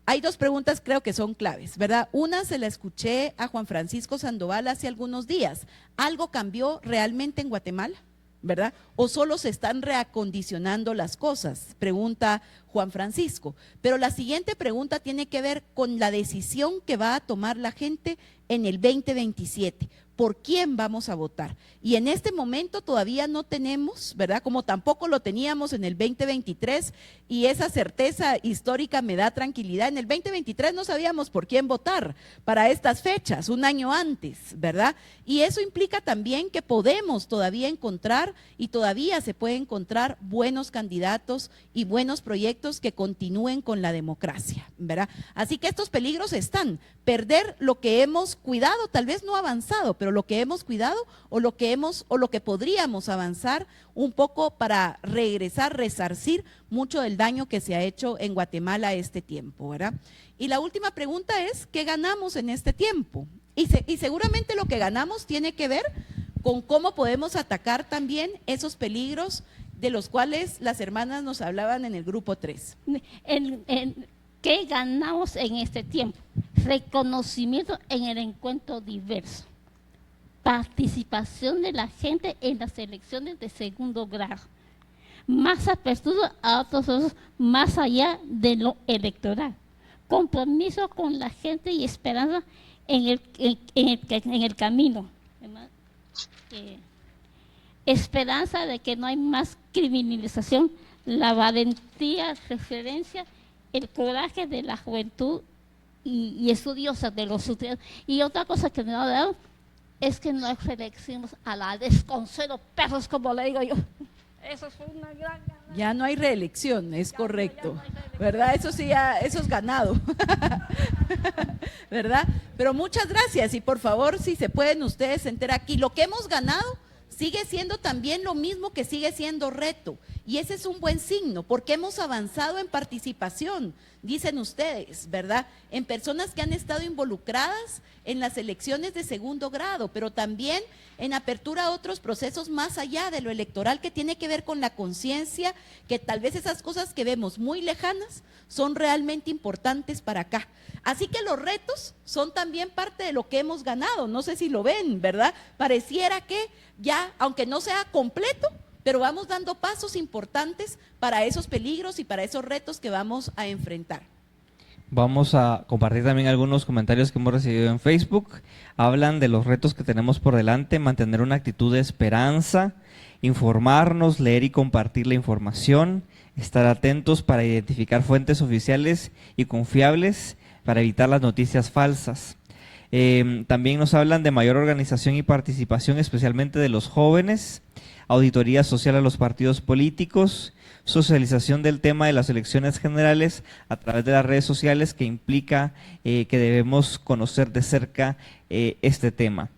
Hay dos preguntas creo que son claves, ¿verdad? Una se la escuché a Juan Francisco Sandoval hace algunos días. ¿Algo cambió realmente en Guatemala? ¿Verdad? ¿O solo se están reacondicionando las cosas? Pregunta Juan Francisco. Pero la siguiente pregunta tiene que ver con la decisión que va a tomar la gente en el 2027. ¿Por quién vamos a votar? Y en este momento todavía no tenemos, ¿verdad? Como tampoco lo teníamos en el 2023, y esa certeza histórica me da tranquilidad. En el 2023 no sabíamos por quién votar para estas fechas, un año antes, ¿verdad? Y eso implica también que podemos todavía encontrar, y todavía se puede encontrar, buenos candidatos y buenos proyectos que continúen con la democracia, ¿verdad? Así que estos peligros están: perder lo que hemos cuidado, tal vez no avanzado, pero lo que hemos cuidado o lo que podríamos avanzar un poco para regresar, resarcir mucho del daño que se ha hecho en Guatemala este tiempo, ¿verdad? Y la última pregunta es: ¿qué ganamos en este tiempo? Y seguramente lo que ganamos tiene que ver con cómo podemos atacar también esos peligros de los cuales las hermanas nos hablaban en el grupo 3. ¿Qué ganamos en este tiempo? Reconocimiento en el encuentro diverso, participación de la gente en las elecciones de segundo grado, más apertura a otros procesos más allá de lo electoral, compromiso con la gente y esperanza en el camino, esperanza de que no hay más criminalización, la valentía, referencia, el coraje de la juventud y estudiosa de los estudiantes. Y otra cosa que me ha dado es que no reelecciones a la desconsuelo perros, como le digo yo. Eso fue una gran ganada. Ya no hay reelección, es correcto, no reelección, ¿verdad? Eso sí, ya, eso es ganado, ¿verdad? Pero muchas gracias, y por favor, si se pueden ustedes sentar aquí, lo que hemos ganado sigue siendo también lo mismo que sigue siendo reto, y ese es un buen signo, porque hemos avanzado en participación, dicen ustedes, ¿verdad? En personas que han estado involucradas en las elecciones de segundo grado, pero también en apertura a otros procesos más allá de lo electoral, que tiene que ver con la conciencia, que tal vez esas cosas que vemos muy lejanas son realmente importantes para acá. Así que los retos son también parte de lo que hemos ganado, no sé si lo ven, ¿verdad? Pareciera que ya, aunque no sea completo, pero vamos dando pasos importantes para esos peligros y para esos retos que vamos a enfrentar. Vamos a compartir también algunos comentarios que hemos recibido en Facebook. Hablan de los retos que tenemos por delante: mantener una actitud de esperanza, informarnos, leer y compartir la información, estar atentos para identificar fuentes oficiales y confiables para evitar las noticias falsas. También nos hablan de mayor organización y participación, especialmente de los jóvenes, auditoría social a los partidos políticos, socialización del tema de las elecciones generales a través de las redes sociales, que implica que debemos conocer de cerca este tema.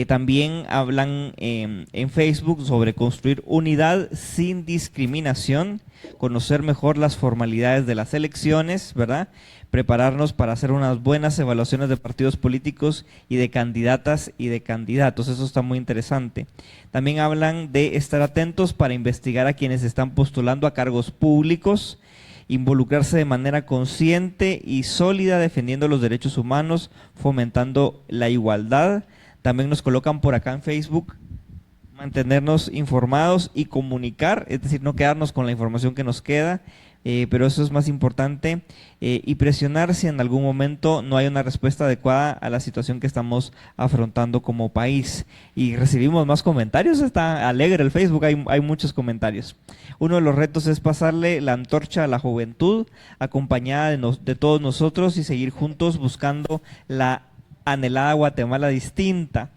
También hablan en Facebook sobre construir unidad sin discriminación, conocer mejor las formalidades de las elecciones, ¿verdad? Prepararnos para hacer unas buenas evaluaciones de partidos políticos y de candidatas y de candidatos. Eso está muy interesante. También hablan de estar atentos para investigar a quienes están postulando a cargos públicos, involucrarse de manera consciente y sólida defendiendo los derechos humanos, fomentando la igualdad. También nos colocan por acá en Facebook mantenernos informados y comunicar, es decir, no quedarnos con la información que nos queda, pero eso es más importante, y presionar si en algún momento no hay una respuesta adecuada a la situación que estamos afrontando como país. Y recibimos más comentarios, está alegre el Facebook, hay muchos comentarios. Uno de los retos es pasarle la antorcha a la juventud, acompañada de todos nosotros, y seguir juntos buscando la anhelada Guatemala distinta.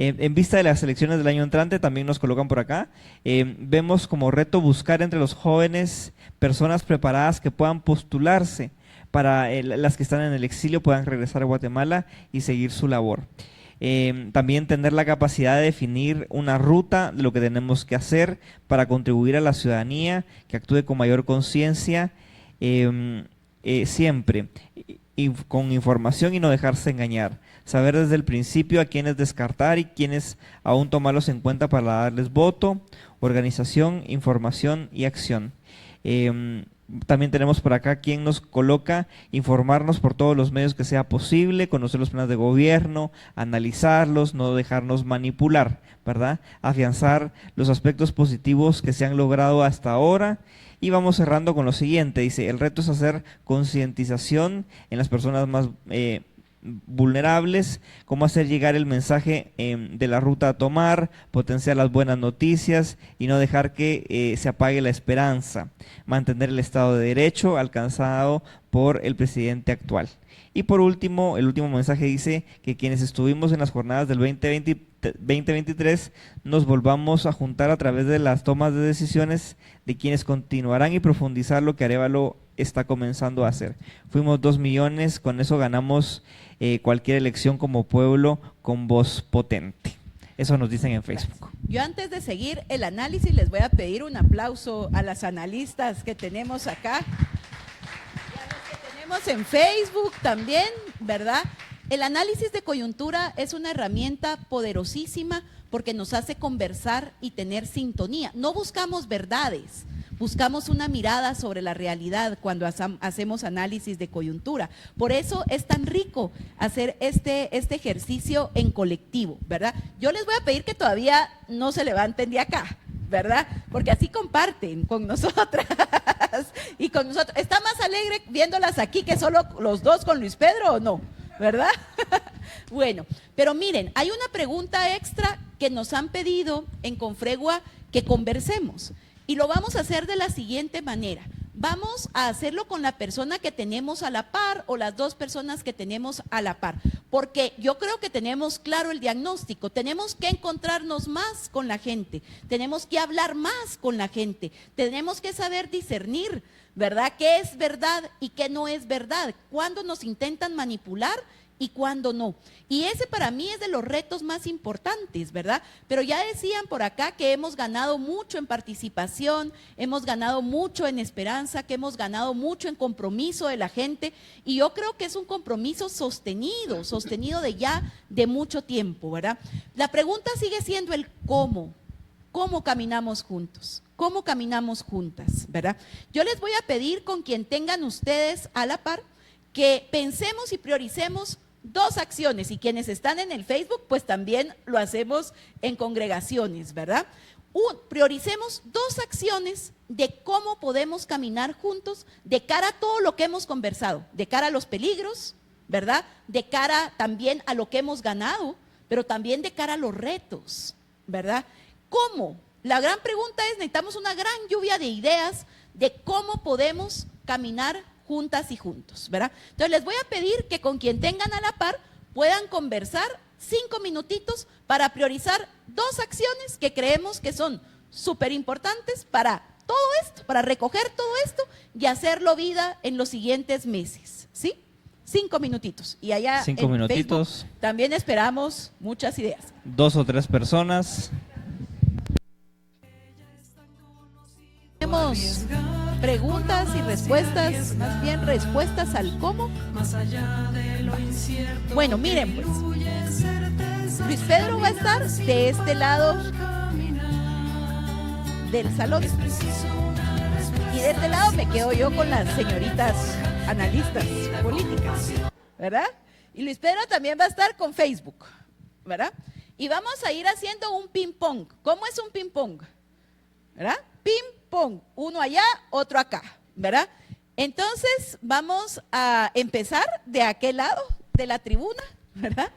En vista de las elecciones del año entrante, también nos colocan por acá, vemos como reto buscar entre los jóvenes personas preparadas que puedan postularse para las que están en el exilio puedan regresar a Guatemala y seguir su labor. También tener la capacidad de definir una ruta de lo que tenemos que hacer para contribuir a la ciudadanía, que actúe con mayor conciencia, siempre y con información y no dejarse engañar. Saber desde el principio a quiénes descartar y quiénes aún tomarlos en cuenta para darles voto, organización, información y acción. También tenemos por acá quien nos coloca informarnos por todos los medios que sea posible, conocer los planes de gobierno, analizarlos, no dejarnos manipular, ¿verdad? Afianzar los aspectos positivos que se han logrado hasta ahora. Y vamos cerrando con lo siguiente, dice, el reto es hacer concientización en las personas más vulnerables, cómo hacer llegar el mensaje de la ruta a tomar, potenciar las buenas noticias y no dejar que se apague la esperanza, mantener el Estado de Derecho alcanzado por el presidente actual. Y por último, el último mensaje dice que quienes estuvimos en las jornadas del 2023 nos volvamos a juntar a través de las tomas de decisiones de quienes continuarán y profundizar lo que Arévalo está comenzando a hacer. Fuimos 2 millones, con eso ganamos cualquier elección como pueblo con voz potente. Eso nos dicen en Facebook. Yo antes de seguir el análisis les voy a pedir un aplauso a las analistas que tenemos acá y a los que tenemos en Facebook también, ¿verdad? El análisis de coyuntura es una herramienta poderosísima porque nos hace conversar y tener sintonía. No buscamos verdades, buscamos una mirada sobre la realidad cuando hacemos análisis de coyuntura. Por eso es tan rico hacer este ejercicio en colectivo, ¿verdad? Yo les voy a pedir que todavía no se levanten de acá, ¿verdad? Porque así comparten con nosotras y con nosotros. ¿Está más alegre viéndolas aquí que solo los dos con Luis Pedro o no? ¿Verdad? Bueno, pero miren, hay una pregunta extra que nos han pedido en Confregua que conversemos. Y lo vamos a hacer de la siguiente manera. Vamos a hacerlo con la persona que tenemos a la par o las dos personas que tenemos a la par. Porque yo creo que tenemos claro el diagnóstico. Tenemos que encontrarnos más con la gente. Tenemos que hablar más con la gente. Tenemos que saber discernir, ¿verdad? ¿Qué es verdad y qué no es verdad? ¿Cuándo nos intentan manipular y cuándo no? Y ese para mí es de los retos más importantes, ¿verdad? Pero ya decían por acá que hemos ganado mucho en participación, hemos ganado mucho en esperanza, que hemos ganado mucho en compromiso de la gente, y yo creo que es un compromiso sostenido de mucho tiempo, ¿verdad? La pregunta sigue siendo el cómo caminamos juntos, cómo caminamos juntas, ¿verdad? Yo les voy a pedir con quien tengan ustedes a la par que pensemos y prioricemos 2 acciones, y quienes están en el Facebook pues también lo hacemos en congregaciones, ¿verdad? Prioricemos 2 acciones de cómo podemos caminar juntos de cara a todo lo que hemos conversado, de cara a los peligros, ¿verdad? De cara también a lo que hemos ganado, pero también de cara a los retos, ¿verdad? ¿Cómo? La gran pregunta es, necesitamos una gran lluvia de ideas de cómo podemos caminar juntas y juntos, ¿verdad? Entonces les voy a pedir que con quien tengan a la par puedan conversar 5 minutitos para priorizar 2 acciones que creemos que son súper importantes para todo esto, para recoger todo esto y hacerlo vida en los siguientes meses, ¿sí? 5 minutitos. Y allá 5 en minutitos. Facebook también esperamos muchas ideas. 2 o 3 personas. Tenemos preguntas y respuestas, más bien respuestas al cómo. Bueno, miren pues, Luis Pedro va a estar de este lado del salón y de este lado me quedo yo con las señoritas analistas políticas, ¿verdad? Y Luis Pedro también va a estar con Facebook, ¿verdad? Y vamos a ir haciendo un ping pong. ¿Cómo es un ping pong? ¿Verdad? Ping pong, uno allá, otro acá, ¿verdad? Entonces vamos a empezar de aquel lado de la tribuna, ¿verdad?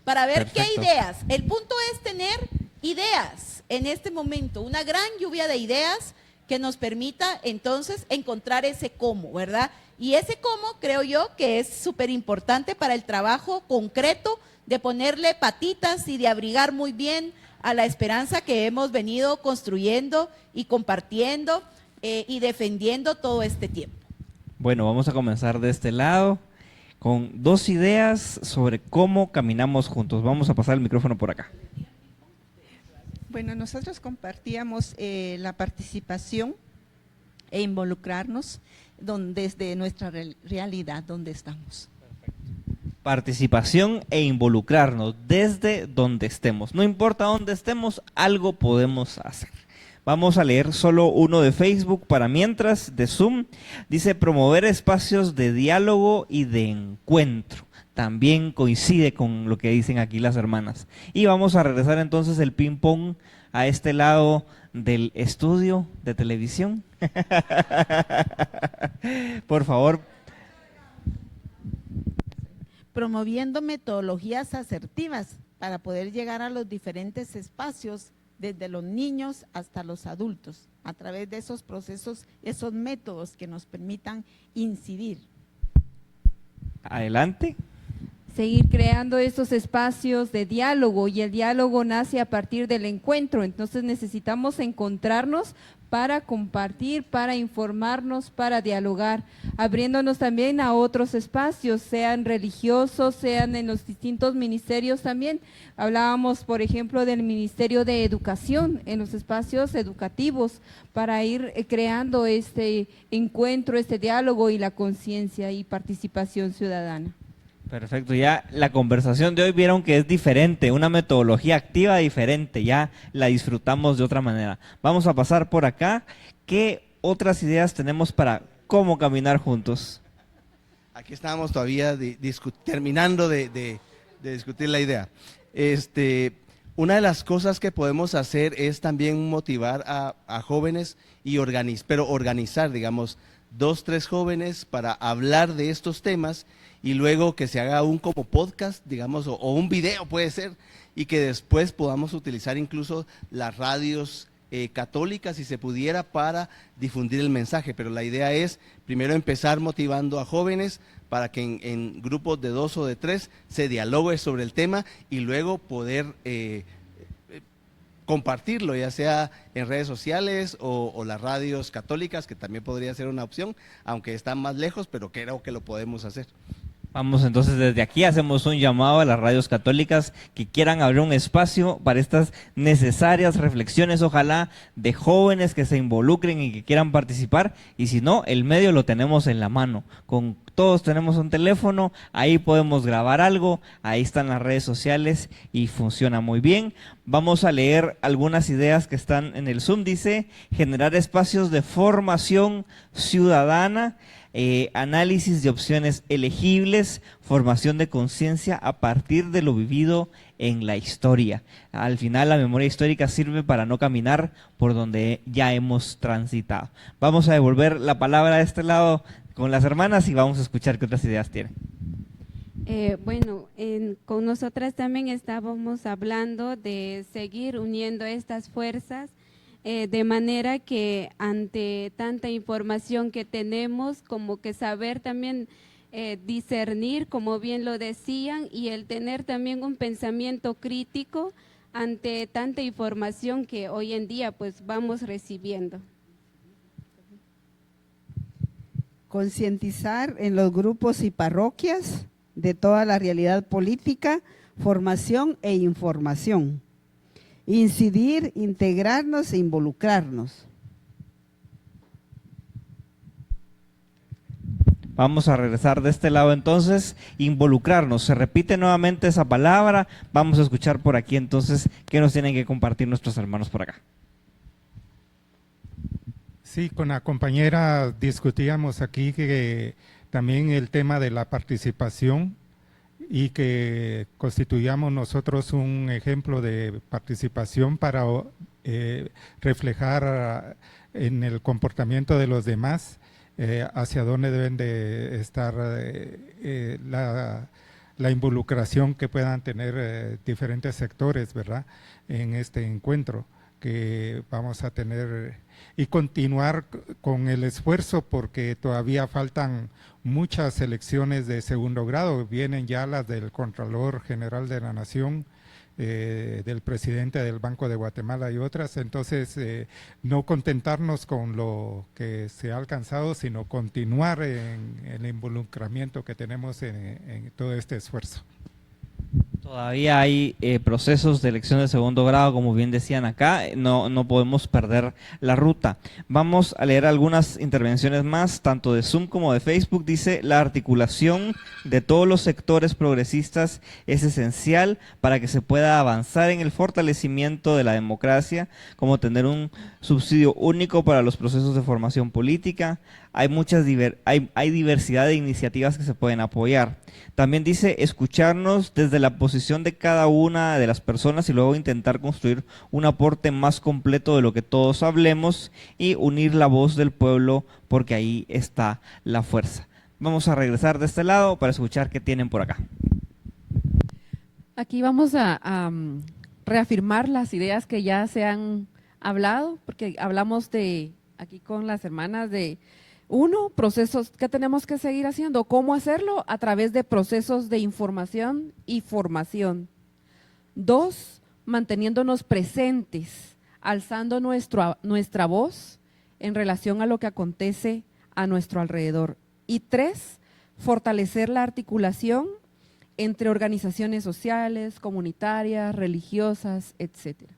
Para ver Perfecto. qué ideas. El punto es tener ideas en este momento, una gran lluvia de ideas que nos permita entonces encontrar ese cómo, ¿verdad? Y ese cómo creo yo que es súper importante para el trabajo concreto de ponerle patitas y de abrigar muy bien a la esperanza que hemos venido construyendo y compartiendo y defendiendo todo este tiempo. Bueno, vamos a comenzar de este lado con 2 ideas sobre cómo caminamos juntos. Vamos a pasar el micrófono por acá. Bueno, nosotros compartíamos la participación e involucrarnos desde nuestra realidad, donde estamos. Participación e involucrarnos desde donde estemos. No importa dónde estemos, algo podemos hacer. Vamos a leer solo uno de Facebook para mientras, de Zoom. Dice promover espacios de diálogo y de encuentro. También coincide con lo que dicen aquí las hermanas. Y vamos a regresar entonces el ping pong a este lado del estudio de televisión. Por favor. Promoviendo metodologías asertivas para poder llegar a los diferentes espacios, desde los niños hasta los adultos, a través de esos procesos, esos métodos que nos permitan incidir. Adelante. Seguir creando estos espacios de diálogo, y el diálogo nace a partir del encuentro. Entonces necesitamos encontrarnos para compartir, para informarnos, para dialogar, abriéndonos también a otros espacios, sean religiosos, sean en los distintos ministerios también. Hablábamos, por ejemplo, del Ministerio de Educación, en los espacios educativos, para ir creando este encuentro, este diálogo y la conciencia y participación ciudadana. Perfecto, ya la conversación de hoy vieron que es diferente, una metodología activa diferente, ya la disfrutamos de otra manera. Vamos a pasar por acá. ¿Qué otras ideas tenemos para cómo caminar juntos? Aquí estábamos todavía terminando de discutir la idea. Una de las cosas que podemos hacer es también motivar a jóvenes y organizar, digamos, 2, 3 jóvenes para hablar de estos temas y luego que se haga un como podcast, digamos, o un video puede ser, y que después podamos utilizar incluso las radios católicas, si se pudiera, para difundir el mensaje. Pero la idea es primero empezar motivando a jóvenes para que en grupos de 2 o de 3 se dialogue sobre el tema y luego poder compartirlo, ya sea en redes sociales o las radios católicas, que también podría ser una opción, aunque están más lejos, pero creo que lo podemos hacer. Vamos entonces desde aquí, hacemos un llamado a las radios católicas que quieran abrir un espacio para estas necesarias reflexiones, ojalá de jóvenes que se involucren y que quieran participar, y si no, el medio lo tenemos en la mano, todos tenemos un teléfono, ahí podemos grabar algo, ahí están las redes sociales y funciona muy bien. Vamos a leer algunas ideas que están en el Zoom. Dice, generar espacios de formación ciudadana, análisis de opciones elegibles, formación de conciencia a partir de lo vivido en la historia. Al final la memoria histórica sirve para no caminar por donde ya hemos transitado. Vamos a devolver la palabra a este lado con las hermanas y vamos a escuchar qué otras ideas tienen. Con nosotras también estábamos hablando de seguir uniendo estas fuerzas, de manera que ante tanta información que tenemos, como que saber también discernir, como bien lo decían, y el tener también un pensamiento crítico ante tanta información que hoy en día pues vamos recibiendo? Concientizar en los grupos y parroquias de toda la realidad política, formación e información. Incidir, integrarnos e involucrarnos. Vamos a regresar de este lado entonces, involucrarnos. Se repite nuevamente esa palabra. Vamos a escuchar por aquí entonces qué nos tienen que compartir nuestros hermanos por acá. Sí, con la compañera discutíamos aquí que también el tema de la participación y que constituyamos nosotros un ejemplo de participación para reflejar en el comportamiento de los demás hacia dónde deben de estar la involucración que puedan tener diferentes sectores, ¿verdad?, en este encuentro que vamos a tener, y continuar con el esfuerzo porque todavía faltan muchas elecciones de segundo grado. Vienen ya las del Contralor General de la Nación, del presidente del Banco de Guatemala y otras. Entonces, no contentarnos con lo que se ha alcanzado, sino continuar en el involucramiento que tenemos en todo este esfuerzo. Todavía hay procesos de elección de segundo grado, como bien decían acá, no podemos perder la ruta. Vamos a leer algunas intervenciones más, tanto de Zoom como de Facebook. Dice: la articulación de todos los sectores progresistas es esencial para que se pueda avanzar en el fortalecimiento de la democracia, como tener un subsidio único para los procesos de formación política. Hay hay diversidad de iniciativas que se pueden apoyar. También dice escucharnos desde la posición de cada una de las personas y luego intentar construir un aporte más completo de lo que todos hablemos y unir la voz del pueblo, porque ahí está la fuerza. Vamos a regresar de este lado para escuchar qué tienen por acá. Aquí vamos a reafirmar las ideas que ya se han hablado, porque hablamos de aquí con las hermanas de procesos que tenemos que seguir haciendo. ¿Cómo hacerlo? A través de procesos de información y formación. 2, manteniéndonos presentes, alzando nuestra voz en relación a lo que acontece a nuestro alrededor. Y 3, fortalecer la articulación entre organizaciones sociales, comunitarias, religiosas, etcétera.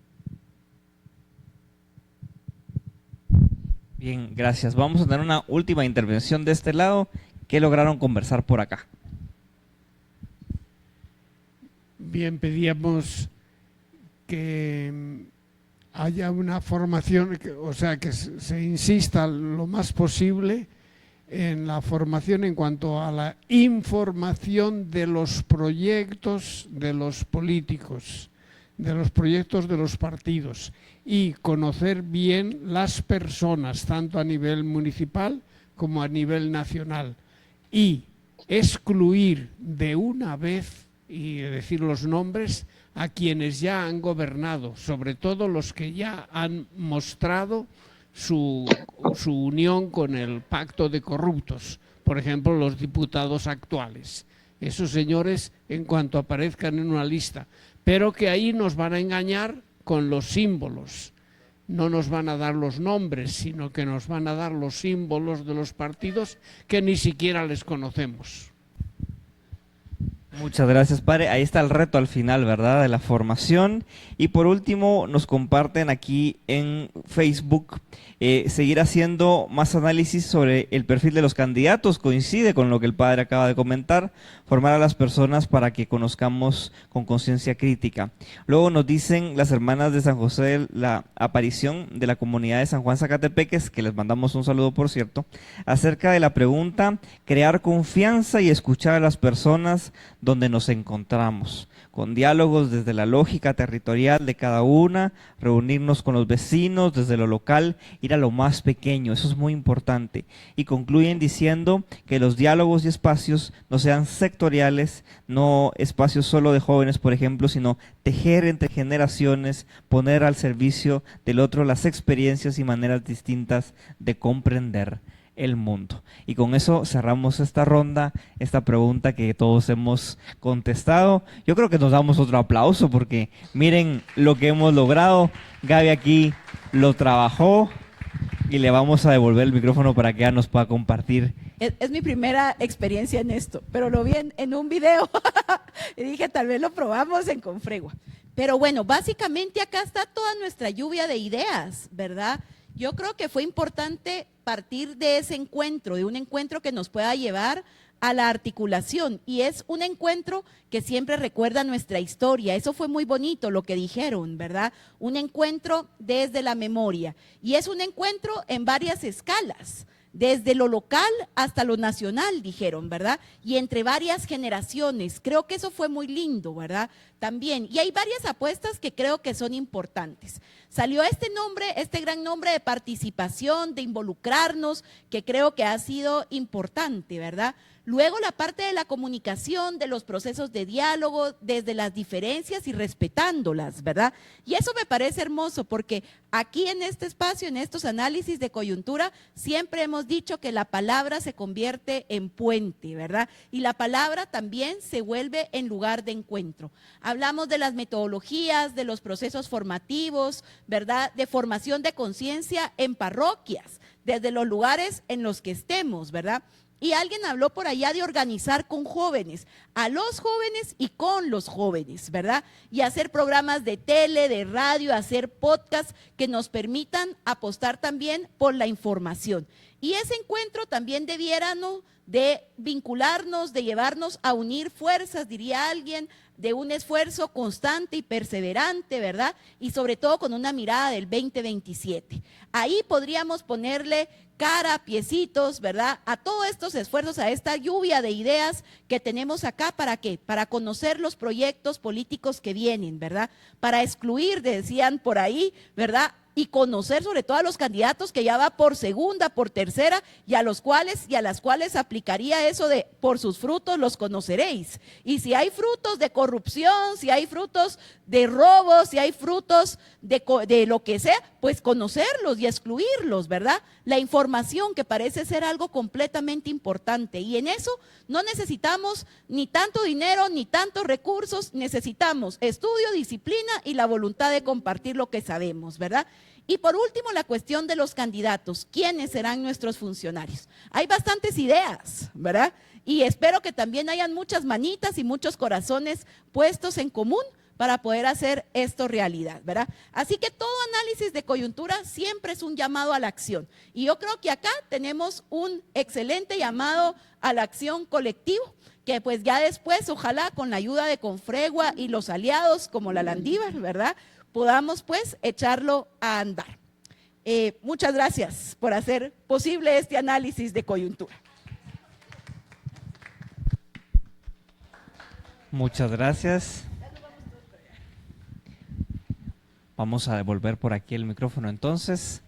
Bien, gracias. Vamos a tener una última intervención de este lado. ¿Qué lograron conversar por acá? Bien, pedíamos que haya una formación, o sea, que se insista lo más posible en la formación en cuanto a la información de los proyectos de los políticos, de los proyectos de los partidos, y conocer bien las personas, tanto a nivel municipal como a nivel nacional, y excluir de una vez, y decir los nombres, a quienes ya han gobernado, sobre todo los que ya han mostrado su unión con el pacto de corruptos, por ejemplo, los diputados actuales. Esos señores, en cuanto aparezcan en una lista, pero que ahí nos van a engañar con los símbolos. No nos van a dar los nombres, sino que nos van a dar los símbolos de los partidos que ni siquiera les conocemos. Muchas gracias, padre. Ahí está el reto al final, ¿verdad?, de la formación. Y por último, nos comparten aquí en Facebook seguir haciendo más análisis sobre el perfil de los candidatos. Coincide con lo que el padre acaba de comentar, formar a las personas para que conozcamos con conciencia crítica. Luego nos dicen las hermanas de San José de la Aparición de la comunidad de San Juan Zacatepeques, que les mandamos un saludo, por cierto, acerca de la pregunta: crear confianza y escuchar a las personas donde nos encontramos, con diálogos desde la lógica territorial de cada una, reunirnos con los vecinos desde lo local, ir a lo más pequeño. Eso es muy importante. Y concluyen diciendo que los diálogos y espacios no sean sectoriales, no espacios solo de jóvenes, por ejemplo, sino tejer entre generaciones, poner al servicio del otro las experiencias y maneras distintas de comprender el mundo. Y con eso cerramos esta ronda, esta pregunta que todos hemos contestado. Yo creo que nos damos otro aplauso porque miren lo que hemos logrado. Gaby aquí lo trabajó y le vamos a devolver el micrófono para que ella nos pueda compartir. Es mi primera experiencia en esto, pero lo vi en un video y dije, tal vez lo probamos en Confregua. Pero bueno, básicamente acá está toda nuestra lluvia de ideas, ¿verdad? Yo creo que fue importante partir de ese encuentro, de un encuentro que nos pueda llevar a la articulación, y es un encuentro que siempre recuerda nuestra historia. Eso fue muy bonito lo que dijeron, ¿verdad? Un encuentro desde la memoria, y es un encuentro en varias escalas, desde lo local hasta lo nacional, dijeron, ¿verdad? Y entre varias generaciones. Creo que eso fue muy lindo, ¿verdad? También, y hay varias apuestas que creo que son importantes. Salió este nombre, este gran nombre de participación, de involucrarnos, que creo que ha sido importante, ¿verdad? Luego la parte de la comunicación, de los procesos de diálogo, desde las diferencias y respetándolas, ¿verdad? Y eso me parece hermoso porque aquí en este espacio, en estos análisis de coyuntura, siempre hemos dicho que la palabra se convierte en puente, ¿verdad? Y la palabra también se vuelve en lugar de encuentro. Hablamos de las metodologías, de los procesos formativos, ¿verdad? De formación de conciencia en parroquias, desde los lugares en los que estemos, ¿verdad? Y alguien habló por allá de organizar con jóvenes, a los jóvenes y con los jóvenes, ¿verdad? Y hacer programas de tele, de radio, hacer podcasts que nos permitan apostar también por la información. Y ese encuentro también debiera, ¿no?, de vincularnos, de llevarnos a unir fuerzas, diría alguien, de un esfuerzo constante y perseverante, ¿verdad? Y sobre todo con una mirada del 2027. Ahí podríamos ponerle cara, piecitos, ¿verdad? A todos estos esfuerzos, a esta lluvia de ideas que tenemos acá, ¿para qué? Para conocer los proyectos políticos que vienen, ¿verdad? Para excluir, decían por ahí, ¿verdad? Y conocer sobre todo a los candidatos que ya va por segunda, por tercera, y a los cuales y a las cuales aplicaría eso de por sus frutos los conoceréis. Y si hay frutos de corrupción, si hay frutos de robo, si hay frutos de lo que sea, pues conocerlos y excluirlos, ¿verdad? La información, que parece ser algo completamente importante, y en eso no necesitamos ni tanto dinero ni tantos recursos, necesitamos estudio, disciplina y la voluntad de compartir lo que sabemos, ¿verdad? Y por último, la cuestión de los candidatos. ¿Quiénes serán nuestros funcionarios? Hay bastantes ideas, ¿verdad? Y espero que también hayan muchas manitas y muchos corazones puestos en común para poder hacer esto realidad, ¿verdad? Así que todo análisis de coyuntura siempre es un llamado a la acción. Y yo creo que acá tenemos un excelente llamado a la acción colectivo, que pues ya después, ojalá con la ayuda de Confregua y los aliados como la Landívar, ¿verdad?, podamos pues echarlo a andar. Muchas gracias por hacer posible este análisis de coyuntura. Muchas gracias. Vamos a devolver por aquí el micrófono entonces.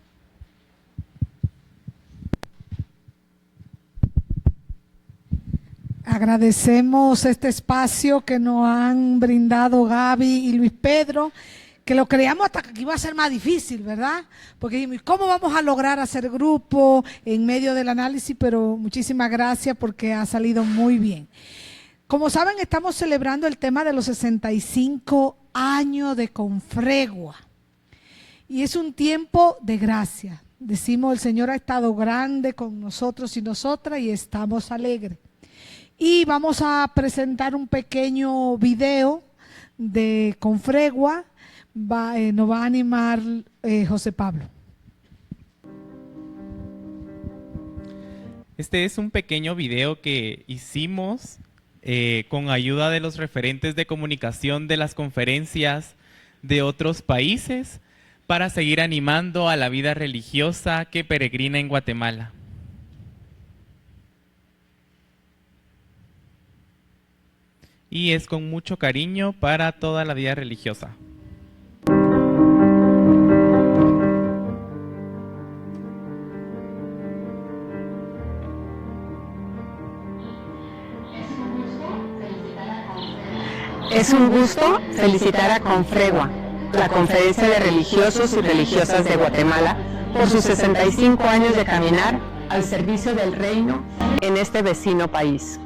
Agradecemos este espacio que nos han brindado Gaby y Luis Pedro, que lo creíamos hasta que iba a ser más difícil, ¿verdad? Porque ¿cómo vamos a lograr hacer grupo en medio del análisis? Pero muchísimas gracias porque ha salido muy bien. Como saben, estamos celebrando el tema de los 65 años de Confregua. Y es un tiempo de gracia. Decimos, el Señor ha estado grande con nosotros y nosotras y estamos alegres. Y vamos a presentar un pequeño video de Confregua. Nos va a animar José Pablo. Este es un pequeño video que hicimos con ayuda de los referentes de comunicación de las conferencias de otros países para seguir animando a la vida religiosa que peregrina en Guatemala. Y es con mucho cariño para toda la vida religiosa. Es un gusto felicitar a Confregua, la Conferencia de Religiosos y Religiosas de Guatemala, por sus 65 años de caminar al servicio del reino en este vecino país.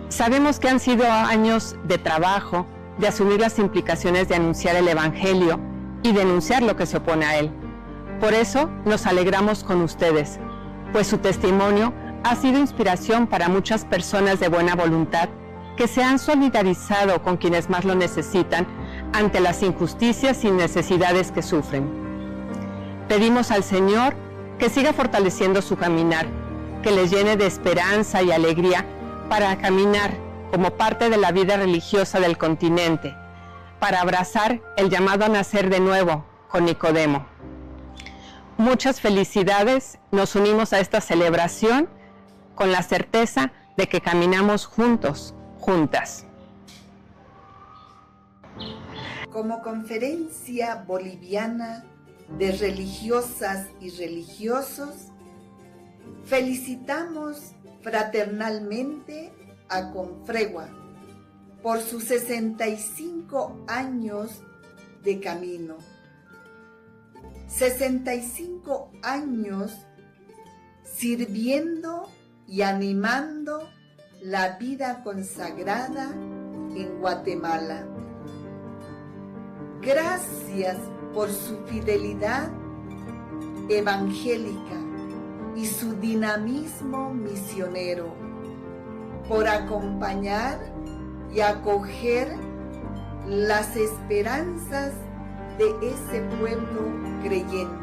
Sabemos que han sido años de trabajo, de asumir las implicaciones de anunciar el Evangelio y denunciar lo que se opone a él. Por eso nos alegramos con ustedes, pues su testimonio ha sido inspiración para muchas personas de buena voluntad que se han solidarizado con quienes más lo necesitan ante las injusticias y necesidades que sufren. Pedimos al Señor que siga fortaleciendo su caminar, que les llene de esperanza y alegría para caminar como parte de la vida religiosa del continente, para abrazar el llamado a nacer de nuevo con Nicodemo. Muchas felicidades, nos unimos a esta celebración con la certeza de que caminamos juntos, juntas. Como Conferencia Boliviana de Religiosas y Religiosos, felicitamos fraternalmente a Confregua por sus 65 años de camino. 65 años sirviendo y animando la vida consagrada en Guatemala. Gracias por su fidelidad evangélica y su dinamismo misionero, por acompañar y acoger las esperanzas de ese pueblo creyente.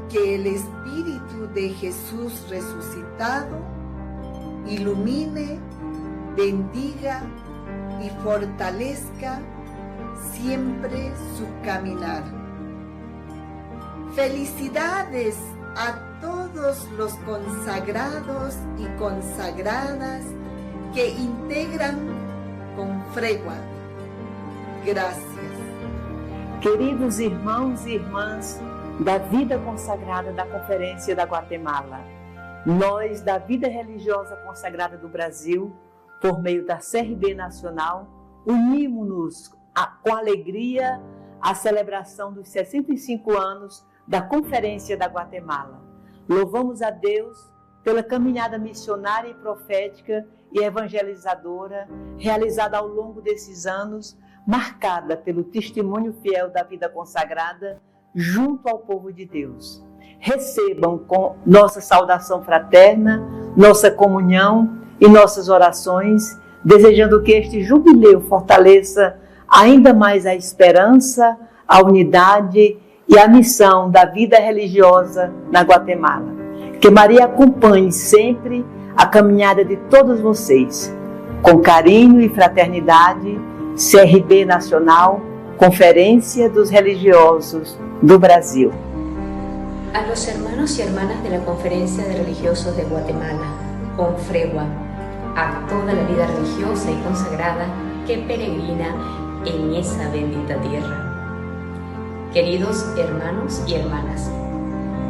Que el Espíritu de Jesús resucitado ilumine, bendiga y fortalezca siempre su caminar. Felicidades a todos los consagrados y consagradas que integran Confregua. Gracias. Queridos irmãos e irmãs da vida consagrada da Conferência da Guatemala, nós da vida religiosa consagrada do Brasil, por meio da CRB Nacional, unimos-nos com alegria à celebração dos 65 anos da Conferência da Guatemala. Louvamos a Deus pela caminhada missionária e profética e evangelizadora realizada ao longo desses anos, marcada pelo testemunho fiel da vida consagrada junto ao povo de Deus. Recebam com nossa saudação fraterna, nossa comunhão e nossas orações, desejando que este jubileu fortaleça ainda mais a esperança, a unidade e a missão da vida religiosa na Guatemala. Que Maria acompanhe sempre a caminhada de todos vocês. Com carinho e fraternidade, CRB Nacional, Conferencia dos Religiosos do Brasil. A los hermanos y hermanas de la Conferencia de Religiosos de Guatemala, Confregua, a toda la vida religiosa y consagrada que peregrina en esa bendita tierra. Queridos hermanos y hermanas,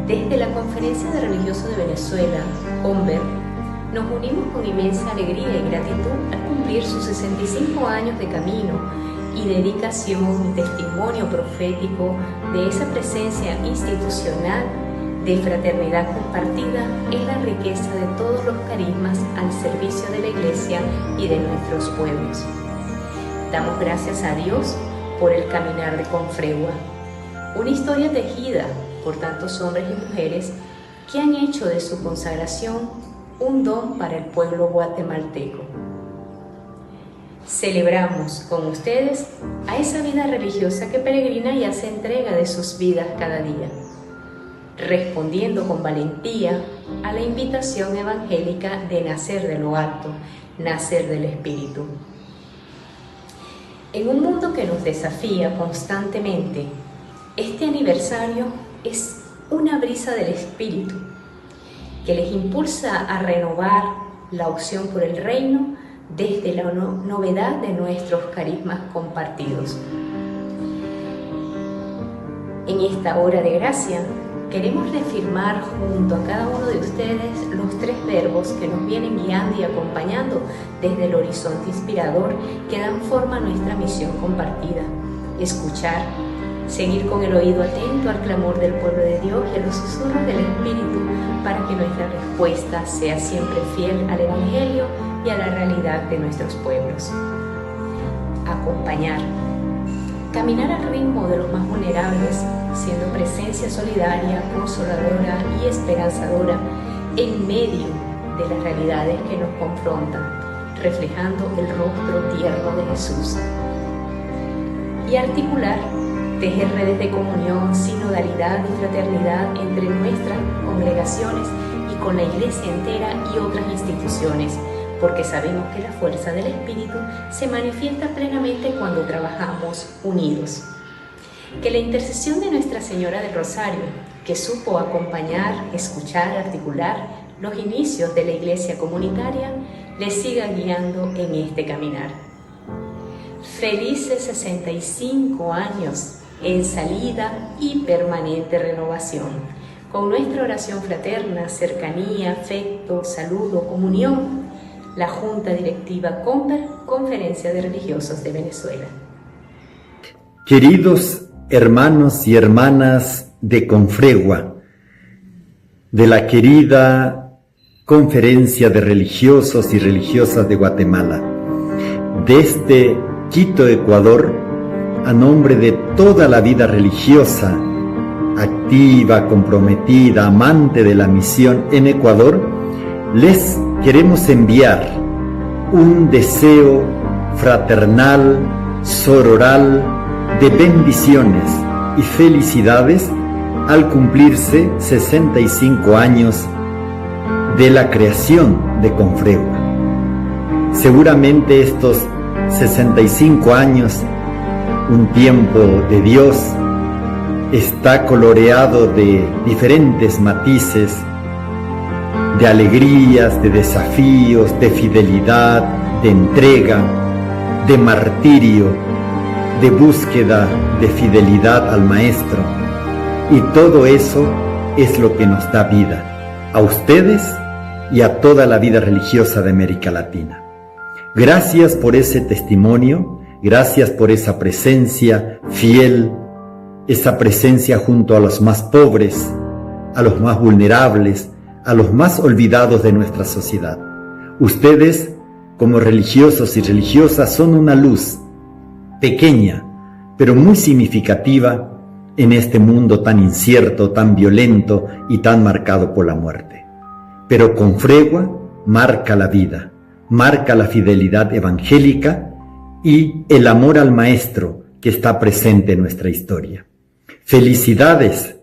desde la Conferencia de Religiosos de Venezuela, CONVER, nos unimos con inmensa alegría y gratitud al cumplir sus 65 años de camino y dedicación y testimonio profético de esa presencia institucional de fraternidad compartida en la riqueza de todos los carismas al servicio de la Iglesia y de nuestros pueblos. Damos gracias a Dios por el caminar de Confregua, una historia tejida por tantos hombres y mujeres que han hecho de su consagración un don para el pueblo guatemalteco. Celebramos con ustedes a esa vida religiosa que peregrina y hace entrega de sus vidas cada día, respondiendo con valentía a la invitación evangélica de nacer de lo alto, nacer del Espíritu. En un mundo que nos desafía constantemente, este aniversario es una brisa del Espíritu que les impulsa a renovar la opción por el reino desde la novedad de nuestros carismas compartidos. En esta hora de gracia, queremos reafirmar junto a cada uno de ustedes los tres verbos que nos vienen guiando y acompañando desde el horizonte inspirador que dan forma a nuestra misión compartida: escuchar, seguir con el oído atento al clamor del pueblo de Dios y a los susurros del Espíritu para que nuestra respuesta sea siempre fiel al Evangelio y a la realidad de nuestros pueblos. Acompañar. Caminar al ritmo de los más vulnerables, siendo presencia solidaria, consoladora y esperanzadora en medio de las realidades que nos confrontan, reflejando el rostro tierno de Jesús. Y articular, tejer redes de comunión, sinodalidad y fraternidad entre nuestras congregaciones y con la Iglesia entera y otras instituciones, porque sabemos que la fuerza del Espíritu se manifiesta plenamente cuando trabajamos unidos. Que la intercesión de Nuestra Señora del Rosario, que supo acompañar, escuchar, articular los inicios de la Iglesia comunitaria, les siga guiando en este caminar. Felices 65 años en salida y permanente renovación, con nuestra oración fraterna, cercanía, afecto, saludo, comunión, la Junta Directiva CONFER, Conferencia de Religiosos de Venezuela. Queridos hermanos y hermanas de Confregua, de la querida Conferencia de Religiosos y Religiosas de Guatemala, desde Quito, Ecuador, a nombre de toda la vida religiosa, activa, comprometida, amante de la misión en Ecuador, les queremos enviar un deseo fraternal, sororal, de bendiciones y felicidades al cumplirse 65 años de la creación de Confregua. Seguramente estos 65 años, un tiempo de Dios, está coloreado de diferentes matices, de alegrías, de desafíos, de fidelidad, de entrega, de martirio, de búsqueda de fidelidad al Maestro. Y todo eso es lo que nos da vida, a ustedes y a toda la vida religiosa de América Latina. Gracias por ese testimonio, gracias por esa presencia fiel, esa presencia junto a los más pobres, a los más vulnerables, a los más olvidados de nuestra sociedad. Ustedes, como religiosos y religiosas, son una luz pequeña, pero muy significativa en este mundo tan incierto, tan violento y tan marcado por la muerte. Pero Confregua marca la vida, marca la fidelidad evangélica y el amor al Maestro que está presente en nuestra historia. Felicidades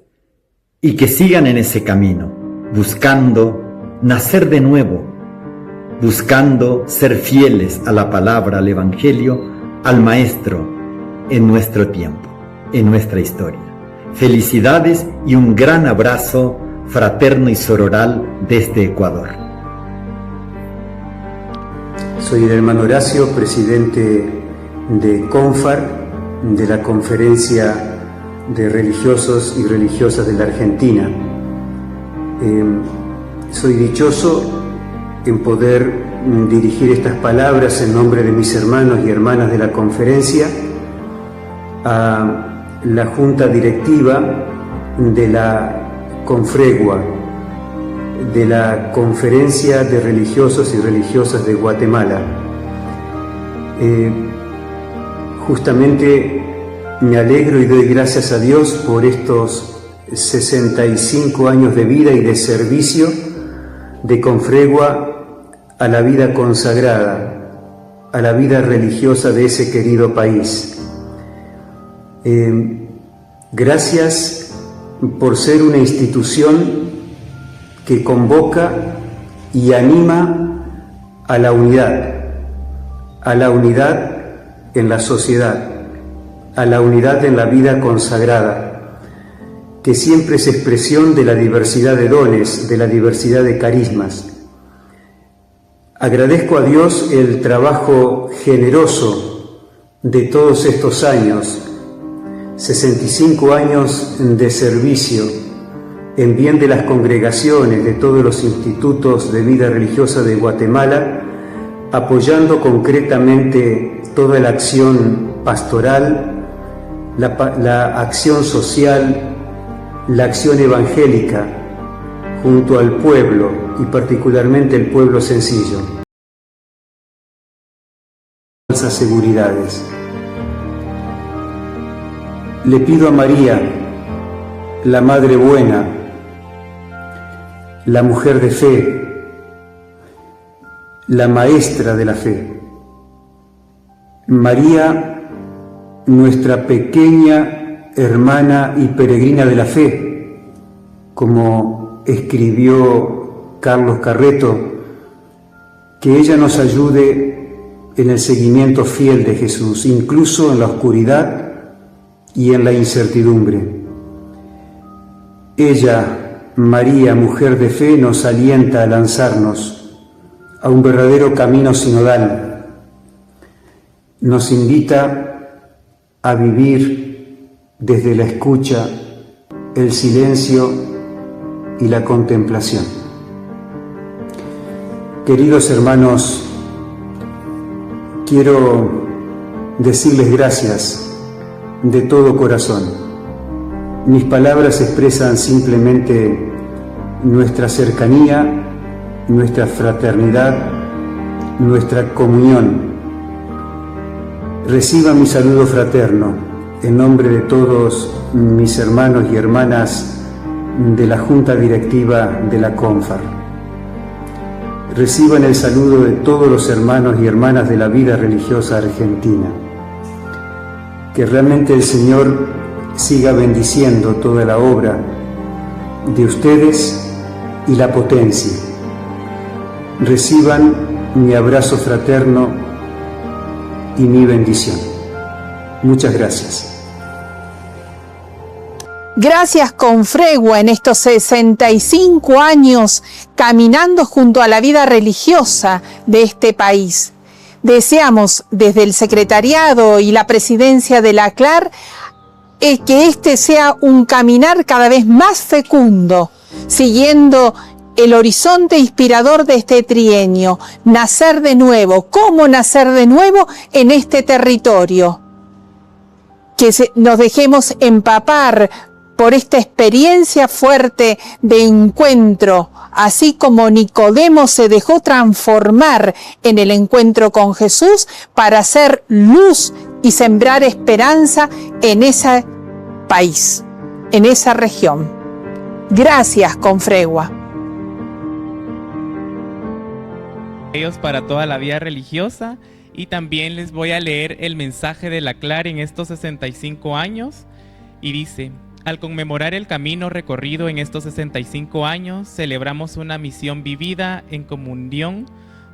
y que sigan en ese camino, buscando nacer de nuevo, buscando ser fieles a la palabra, al Evangelio, al Maestro en nuestro tiempo, en nuestra historia. Felicidades y un gran abrazo fraterno y sororal desde Ecuador. Soy el hermano Horacio, presidente de CONFAR, de la Conferencia de Religiosos y Religiosas de la Argentina. Soy dichoso en poder dirigir estas palabras en nombre de mis hermanos y hermanas de la conferencia a la Junta Directiva de la Confregua, de la Conferencia de Religiosos y Religiosas de Guatemala. Justamente me alegro y doy gracias a Dios por estos 65 años de vida y de servicio de Confregua a la vida consagrada, a la vida religiosa de ese querido país. Gracias por ser una institución que convoca y anima a la unidad en la sociedad, a la unidad en la vida consagrada, que siempre es expresión de la diversidad de dones, de la diversidad de carismas. Agradezco a Dios el trabajo generoso de todos estos años, 65 años de servicio en bien de las congregaciones de todos los institutos de vida religiosa de Guatemala, apoyando concretamente toda la acción pastoral la acción social, la acción evangélica junto al pueblo y particularmente el pueblo sencillo. Falsas seguridades. Le pido a María, la Madre Buena, la mujer de fe, la maestra de la fe, María, nuestra pequeña hermana y peregrina de la fe, como escribió Carlos Carreto, que ella nos ayude en el seguimiento fiel de Jesús, incluso en la oscuridad y en la incertidumbre. Ella, María, mujer de fe, nos alienta a lanzarnos a un verdadero camino sinodal. Nos invita a vivir desde la escucha, el silencio y la contemplación. Queridos hermanos, quiero decirles gracias de todo corazón. Mis palabras expresan simplemente nuestra cercanía, nuestra fraternidad, nuestra comunión. Reciba mi saludo fraterno en nombre de todos mis hermanos y hermanas de la Junta Directiva de la CONFAR. Reciban el saludo de todos los hermanos y hermanas de la vida religiosa argentina. Que realmente el Señor siga bendiciendo toda la obra de ustedes y la potencia. Reciban mi abrazo fraterno y mi bendición. Muchas gracias. Gracias Confregua en estos 65 años caminando junto a la vida religiosa de este país. Deseamos desde el secretariado y la presidencia de la CLAR que este sea un caminar cada vez más fecundo, siguiendo el horizonte inspirador de este trienio, nacer de nuevo. ¿Cómo nacer de nuevo en este territorio? Que nos dejemos empapar por esta experiencia fuerte de encuentro, así como Nicodemo se dejó transformar en el encuentro con Jesús para hacer luz y sembrar esperanza en ese país, en esa región. Gracias, Confregua. Ellos para toda la vida religiosa, y también les voy a leer el mensaje de la CLAR en estos 65 años y dice: al conmemorar el camino recorrido en estos 65 años, celebramos una misión vivida en comunión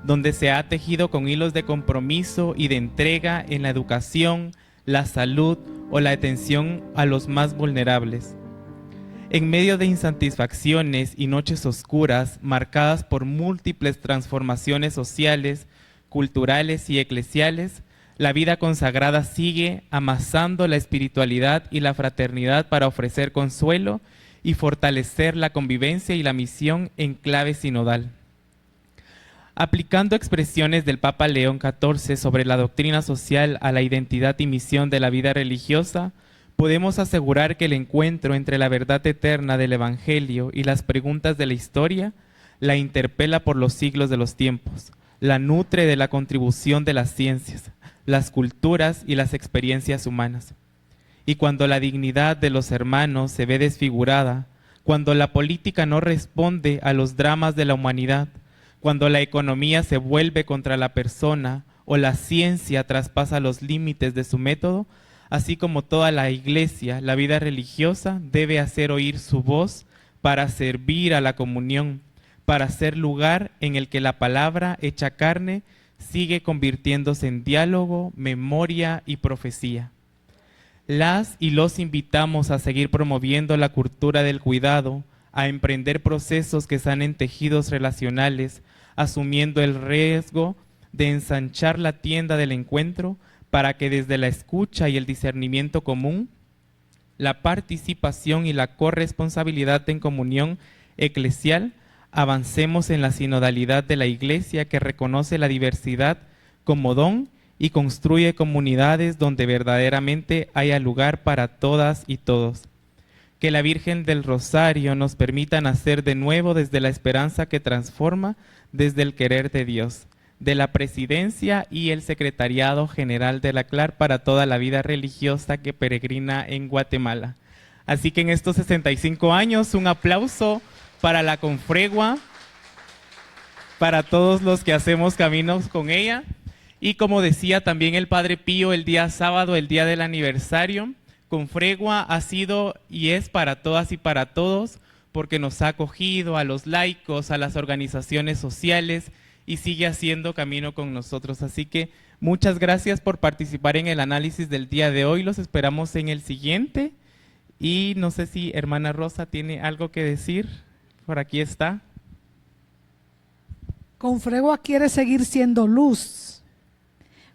donde se ha tejido con hilos de compromiso y de entrega en la educación, la salud o la atención a los más vulnerables. En medio de insatisfacciones y noches oscuras marcadas por múltiples transformaciones sociales, culturales y eclesiales, la vida consagrada sigue amasando la espiritualidad y la fraternidad para ofrecer consuelo y fortalecer la convivencia y la misión en clave sinodal. Aplicando expresiones del Papa León XIV sobre la doctrina social a la identidad y misión de la vida religiosa, podemos asegurar que el encuentro entre la verdad eterna del Evangelio y las preguntas de la historia la interpela por los siglos de los tiempos, la nutre de la contribución de las ciencias, las culturas y las experiencias humanas. Y cuando la dignidad de los hermanos se ve desfigurada, cuando la política no responde a los dramas de la humanidad, cuando la economía se vuelve contra la persona o la ciencia traspasa los límites de su método, así como toda la Iglesia, la vida religiosa debe hacer oír su voz para servir a la comunión, para ser lugar en el que la palabra hecha carne sigue convirtiéndose en diálogo, memoria y profecía. Las y los invitamos a seguir promoviendo la cultura del cuidado, a emprender procesos que sanen tejidos relacionales, asumiendo el riesgo de ensanchar la tienda del encuentro para que desde la escucha y el discernimiento común, la participación y la corresponsabilidad en comunión eclesial, avancemos en la sinodalidad de la Iglesia que reconoce la diversidad como don y construye comunidades donde verdaderamente haya lugar para todas y todos. Que la Virgen del Rosario nos permita nacer de nuevo desde la esperanza que transforma, desde el querer de Dios, de la Presidencia y el Secretariado General de la CLAR para toda la vida religiosa que peregrina en Guatemala. Así que en estos 65 años, un aplauso para la Confregua, para todos los que hacemos caminos con ella. Y como decía también el Padre Pío el día sábado, el día del aniversario, Confregua ha sido y es para todas y para todos, porque nos ha acogido a los laicos, a las organizaciones sociales y sigue haciendo camino con nosotros. Así que muchas gracias por participar en el análisis del día de hoy. Los esperamos en el siguiente. Y no sé si hermana Rosa tiene algo que decir. Por aquí está. Confregua quiere seguir siendo luz,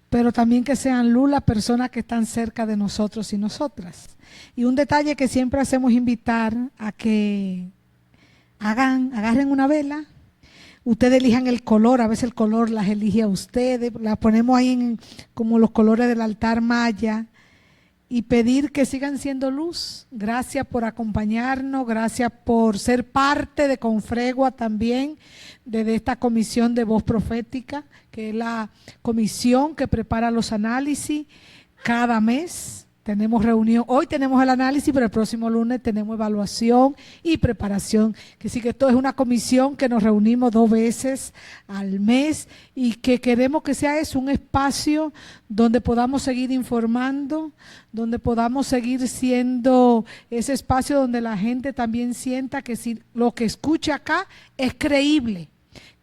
pero también que sean luz las personas que están cerca de nosotros y nosotras. Y un detalle que siempre hacemos invitar a que agarren una vela, ustedes elijan el color, a veces el color las elige a ustedes, las ponemos ahí como los colores del altar maya, y pedir que sigan siendo luz. Gracias por acompañarnos, gracias por ser parte de Confregua también, de esta comisión de voz profética, que es la comisión que prepara los análisis cada mes. Tenemos reunión, hoy tenemos el análisis, pero el próximo lunes tenemos evaluación y preparación. Que sí, que esto es una comisión que nos reunimos 2 veces al mes y que queremos que sea eso, un espacio donde podamos seguir informando, donde podamos seguir siendo ese espacio donde la gente también sienta que si lo que escucha acá es creíble,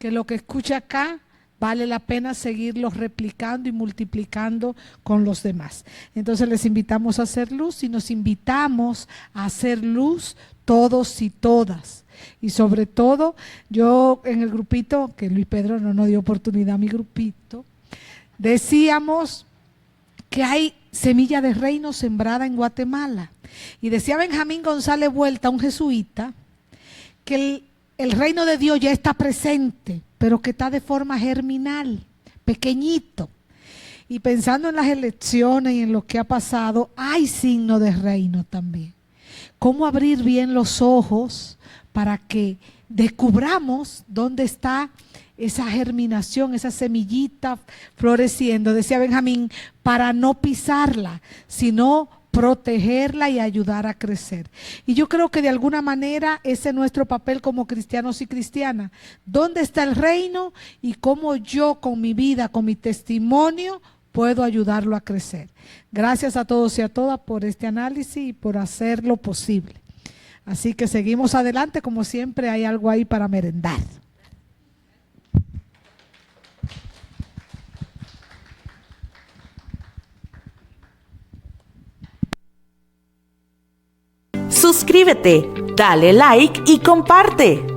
que lo que escucha acá vale la pena seguirlos replicando y multiplicando con los demás. Entonces les invitamos a hacer luz y nos invitamos a hacer luz todos y todas. Y sobre todo, yo en el grupito, que Luis Pedro no nos dio oportunidad a mi grupito, decíamos que hay semilla de reino sembrada en Guatemala. Y decía Benjamín González Vuelta, un jesuita, que el reino de Dios ya está presente, pero que está de forma germinal, pequeñito. Y pensando en las elecciones y en lo que ha pasado, hay signo de reino también. ¿Cómo abrir bien los ojos para que descubramos dónde está esa germinación, esa semillita floreciendo? Decía Benjamín, para no pisarla, sino protegerla y ayudar a crecer. Y yo creo que de alguna manera ese es nuestro papel como cristianos y cristianas. ¿Dónde está el reino? Y cómo yo con mi vida, con mi testimonio, puedo ayudarlo a crecer. Gracias a todos y a todas por este análisis y por hacerlo posible. Así que seguimos adelante, como siempre hay algo ahí para merendar. Suscríbete, dale like y comparte.